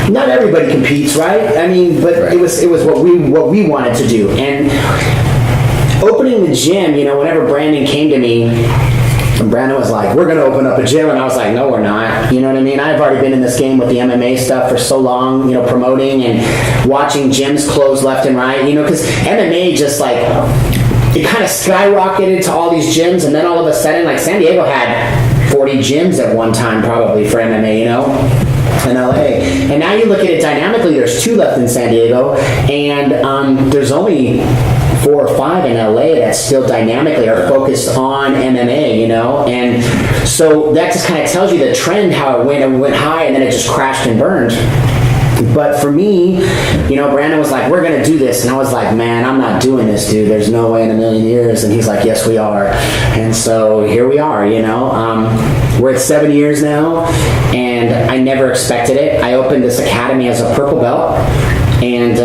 not everybody competes, right? I mean, but it was what we wanted to do. And opening the gym, you know, whenever Brandon came to me, and Brandon was like, we're going to open up a gym. And I was like, no, we're not. You know what I mean? I've already been in this game with the MMA stuff for so long, you know, promoting and watching gyms close left and right, you know, because MMA just like, it kind of skyrocketed to all these gyms. And then all of a sudden, like San Diego had 40 gyms at one time probably for MMA, you know, in LA. And now you look at it dynamically, there's 2 left in San Diego. And there's only 4 or 5 in LA that still dynamically are focused on MMA, you know? And so that just kind of tells you the trend, how it went high and then it just crashed and burned. But for me, you know, Brandon was like, we're going to do this. And I was like, man, I'm not doing this, dude. There's no way in a million years. And he's like, yes, we are. And so here we are, you know. We're at 7 years now, and I never expected it. I opened this academy as a purple belt, and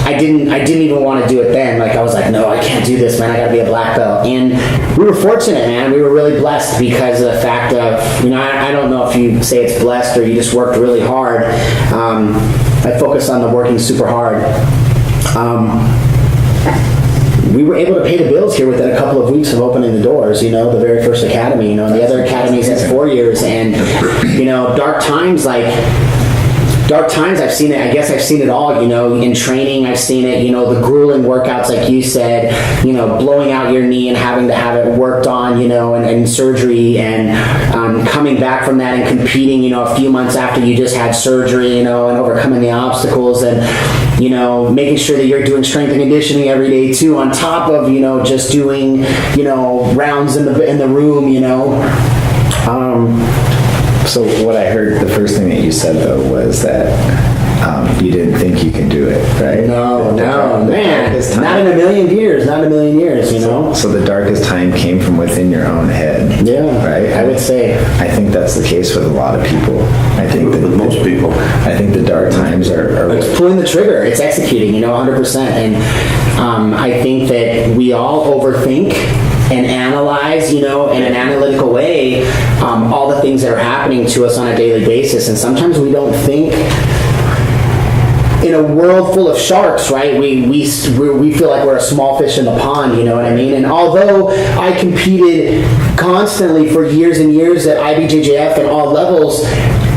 I didn't even want to do it then. Like, I was like, no, I can't do this, man. I got to be a black belt. And we were fortunate, man. We were really blessed because of the fact of, you know, I don't know if you say it's blessed or you just worked really hard. I focused on the working super hard. We were able to pay the bills here within a couple of weeks of opening the doors, you know, the very first academy, you know, and the other academies is 4 years. And, you know, dark times, I've seen it. I guess I've seen it all, you know, in training. I've seen it, you know, the grueling workouts, like you said, you know, blowing out your knee and having to have it worked on, you know, and surgery, and coming back from that and competing, you know, a few months after you just had surgery, you know, and overcoming the obstacles, and, you know, making sure that you're doing strength and conditioning every day too, on top of, you know, just doing, you know, rounds in the room, you know.
So what I heard, the first thing that you said though was that you didn't think you could do it, right?
No, man, not in a million years, you know?
So the darkest time came from within your own head.
Yeah,
right?
I would say.
I think that's the case with a lot of people. I think that
with most people.
I think the dark times are
it's pulling the trigger, it's executing, you know, 100%. And I think that we all overthink and analyze, you know, in an analytical way, all the things that are happening to us on a daily basis. And sometimes we don't think in a world full of sharks, right? We feel like we're a small fish in the pond, you know what I mean? And although I competed constantly for years and years at IBJJF and all levels,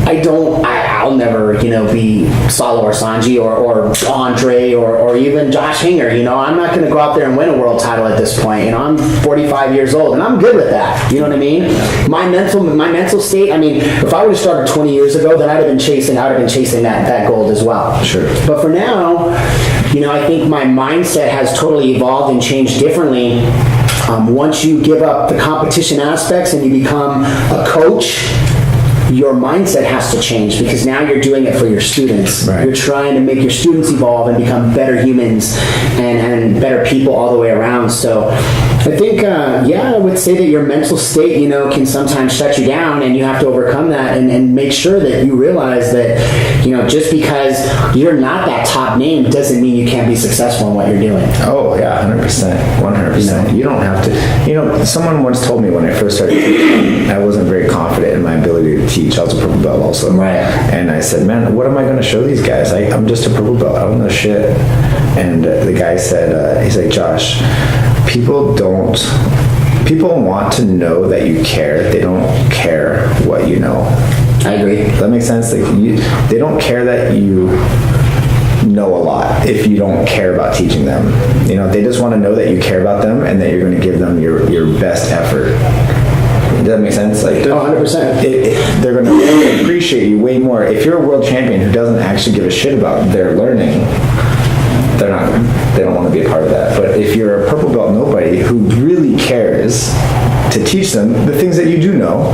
I'll never, you know, be Salo or Sanji or Andre or even Josh Hinger, you know. I'm not going to go out there and win a world title at this point. You know, I'm 45 years old, and I'm good with that. You know what I mean? My mental state, I mean, if I would have started 20 years ago, then I'd have been chasing that gold as well.
Sure.
But for now, you know, I think my mindset has totally evolved and changed differently. Once you give up the competition aspects and you become a coach, your mindset has to change, because now you're doing it for your students.
Right.
You're trying to make your students evolve and become better humans and better people all the way around. So I think, I would say that your mental state, you know, can sometimes shut you down, and you have to overcome that and make sure that you realize that, you know, just because you're not that top name doesn't mean you can't be successful in what you're doing.
Oh yeah, 100%, 100%. You don't have to. You know, someone once told me when I first started teaching, I wasn't very confident in my ability to teach. I was a purple belt also.
Right.
And I said, man, what am I going to show these guys? I'm just a purple belt. I don't know shit. And the guy said, he's like, Josh, people want to know that you care. They don't care what you know.
I agree.
Does that make sense? Like, they don't care that you know a lot if you don't care about teaching them. You know, they just want to know that you care about them and that you're going to give them your best effort. Does that make sense? Like,
100%.
They're going to appreciate you way more. If you're a world champion who doesn't actually give a shit about their learning, they don't want to be a part of that. But if you're a purple belt nobody who really cares to teach them the things that you do know,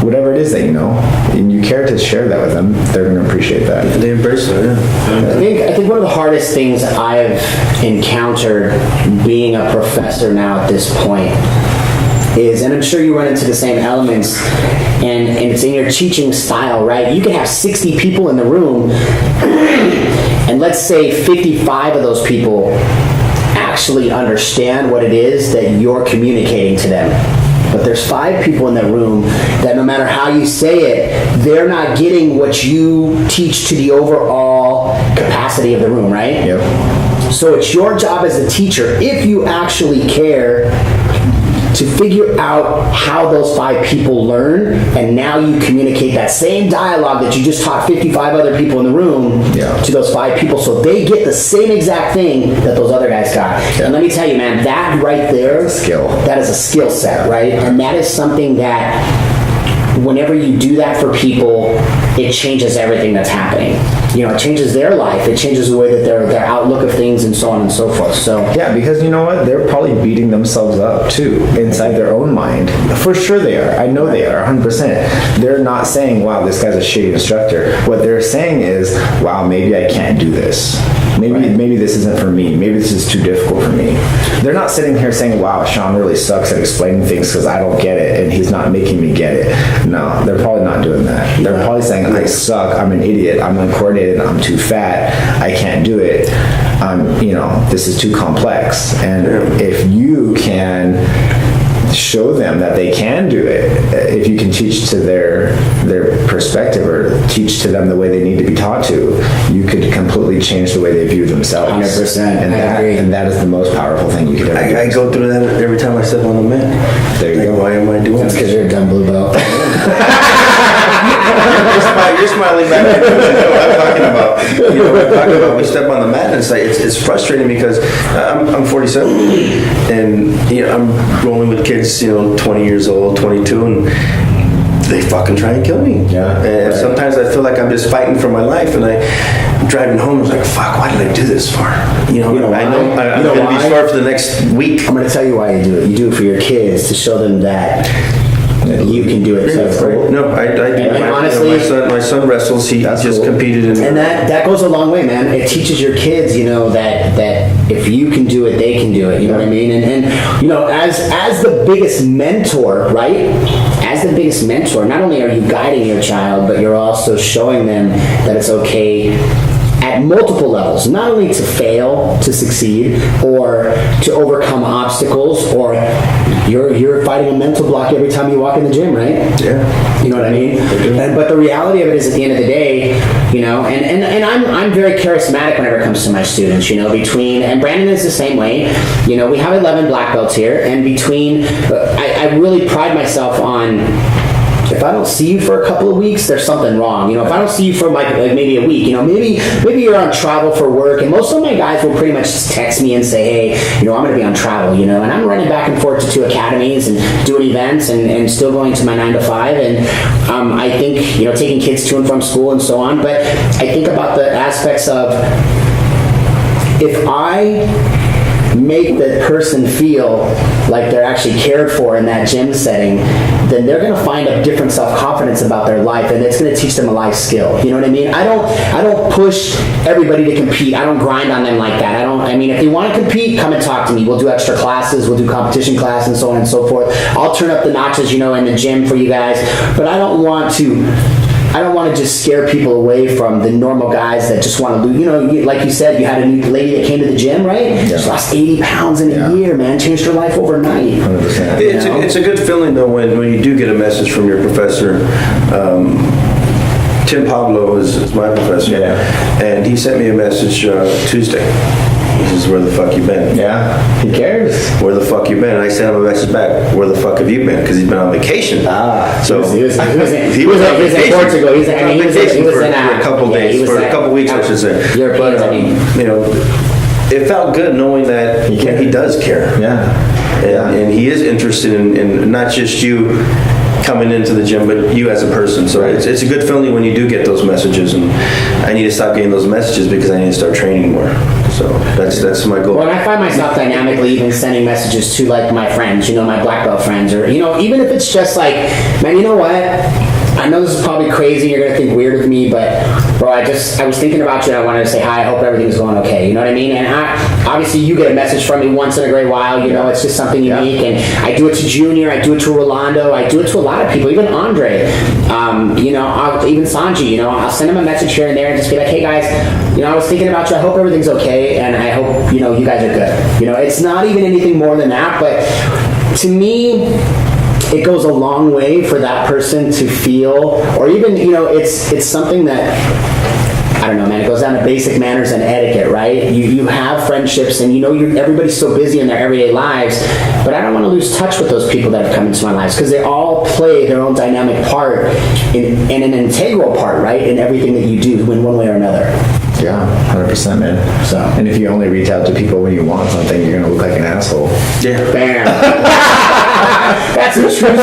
whatever it is that you know, and you care to share that with them, they're going to appreciate that.
They embrace it, yeah.
I think one of the hardest things I've encountered being a professor now at this point is, and I'm sure you run into the same elements, and it's in your teaching style, right? You can have 60 people in the room, and let's say 55 of those people actually understand what it is that you're communicating to them. But there's 5 people in that room that no matter how you say it, they're not getting what you teach to the overall capacity of the room, right?
Yep.
So it's your job as a teacher, if you actually care, to figure out how those 5 people learn, and now you communicate that same dialogue that you just taught 55 other people in the room to those 5 people, so they get the same exact thing that those other guys got. And let me tell you, man, that right there,
skill.
That is a skill set, right? And that is something that whenever you do that for people, it changes everything that's happening. You know, it changes their life. It changes the way that their outlook of things and so on and so forth. So
yeah, because you know what? They're probably beating themselves up too inside their own mind. For sure they are. I know they are, 100%. They're not saying, wow, this guy's a shitty instructor. What they're saying is, wow, maybe I can't do this. Maybe this isn't for me. Maybe this is too difficult for me. They're not sitting here saying, wow, Sean really sucks at explaining things because I don't get it and he's not making me get it. No, they're probably not doing that. They're probably saying, I suck, I'm an idiot, I'm uncoordinated, I'm too fat, I can't do it. This is too complex. And if you can show them that they can do it, if you can teach to their perspective or teach to them the way they need to be taught to, you could completely change the way they view themselves.
100%.
And that is the most powerful thing you could ever do.
I go through that every time I step on the mat.
There you go.
Why am I doing
that's
this?
because you're a dumb blue belt.
You're smiling back at me. I'm talking about. We step on the mat, and it's frustrating because I'm 47, and I'm rolling with kids, 20 years old, 22, and they fucking try and kill me.
Yeah.
And sometimes I feel like I'm just fighting for my life, and I'm driving home. I was like, fuck, why did I do this for? I know I'm going to be sore for the next week.
I'm going to tell you why you do it. You do it for your kids to show them that you can do it. So it's great.
No,
honestly,
my son wrestles. He just competed in.
And that goes a long way, man. It teaches your kids, that if you can do it, they can do it. You know what I mean? And as the biggest mentor, right? As the biggest mentor, not only are you guiding your child, but you're also showing them that it's okay at multiple levels, not only to fail, to succeed, or to overcome obstacles, or you're fighting a mental block every time you walk in the gym, right?
Yeah.
You know what I mean? But the reality of it is, at the end of the day, and I'm very charismatic whenever it comes to my students, and Brandon is the same way. We have 11 black belts here, and I really pride myself on, if I don't see you for a couple of weeks, there's something wrong. If I don't see you for like maybe a week, maybe you're on travel for work, and most of my guys will pretty much just text me and say, hey, I'm going to be on travel, and I'm running back and forth to 2 academies and doing events and still going to my 9 to 5, and I think, taking kids to and from school and so on, but I think about the aspects of, if I make the person feel like they're actually cared for in that gym setting, then they're going to find a different self-confidence about their life, and it's going to teach them a life skill. You know what I mean? I don't push everybody to compete. I don't grind on them like that. If they want to compete, come and talk to me. We'll do extra classes, we'll do competition class, and so on and so forth. I'll turn up the notches, in the gym for you guys, but I don't want to just scare people away from the normal guys that just want to lose. Like you said, you had a new lady that came to the gym, right? Yeah. She lost 80 pounds in a year, man. Changed her life overnight.
100%.
It's a good feeling, though, when you do get a message from your professor. Tim Pablo is my professor, and he sent me a message Tuesday. He says, where the fuck you been?
Yeah, he cares.
Where the fuck you been? And I sent him a message back, where the fuck have you been? Because he's been on vacation.
So he was in Portugal. He was
on vacation for a couple days, for a couple weeks, I should say.
Europeans,
it felt good knowing that he does care.
Yeah.
And he is interested in not just you coming into the gym, but you as a person. So it's a good feeling when you do get those messages, and I need to stop getting those messages because I need to start training more. So that's my goal.
Well, and I find myself dynamically even sending messages to like my friends, my black belt friends, or even if it's just like, man, you know what? I know this is probably crazy. You're gonna think weird of me, but bro, I was thinking about you. And I wanted to say hi. I hope everything's going okay. You know what I mean? And obviously, you get a message from me once in a great while. You know, it's just something unique. And I do it to Junior. I do it to Rolando. I do it to a lot of people. Even Andre. You know, even Sanji. You know, I'll send him a message here and there and just be like, hey guys, you know, I was thinking about you. I hope everything's okay, and I hope you know you guys are good. You know, it's not even anything more than that, but to me, it goes a long way for that person to feel, or even, you know, it's something that, I don't know, man, it goes down to basic manners and etiquette, right? You have friendships, and you know, everybody's so busy in their everyday lives, but I don't want to lose touch with those people that have come into my lives, because they all play their own dynamic part, and an integral part, right, in everything that you do in one way or another.
Yeah, 100%, man. So, and if you only reach out to people when you want something, you're gonna look like an asshole.
Yeah.
Bam. That's a true story.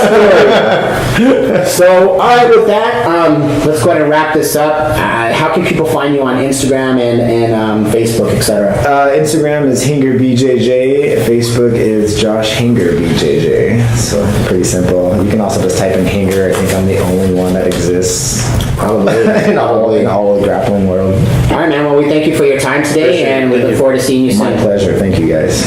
So, all right, with that, let's go ahead and wrap this up. How can people find you on Instagram and Facebook, etc.?
Instagram is Hinger BJJ. Facebook is Josh Hinger BJJ. So pretty simple. You can also just type in Hinger. I think I'm the only one that exists. Probably in all the grappling world.
All right, man. Well, we thank you for your time today, and we look forward to seeing you soon.
My pleasure. Thank you, guys.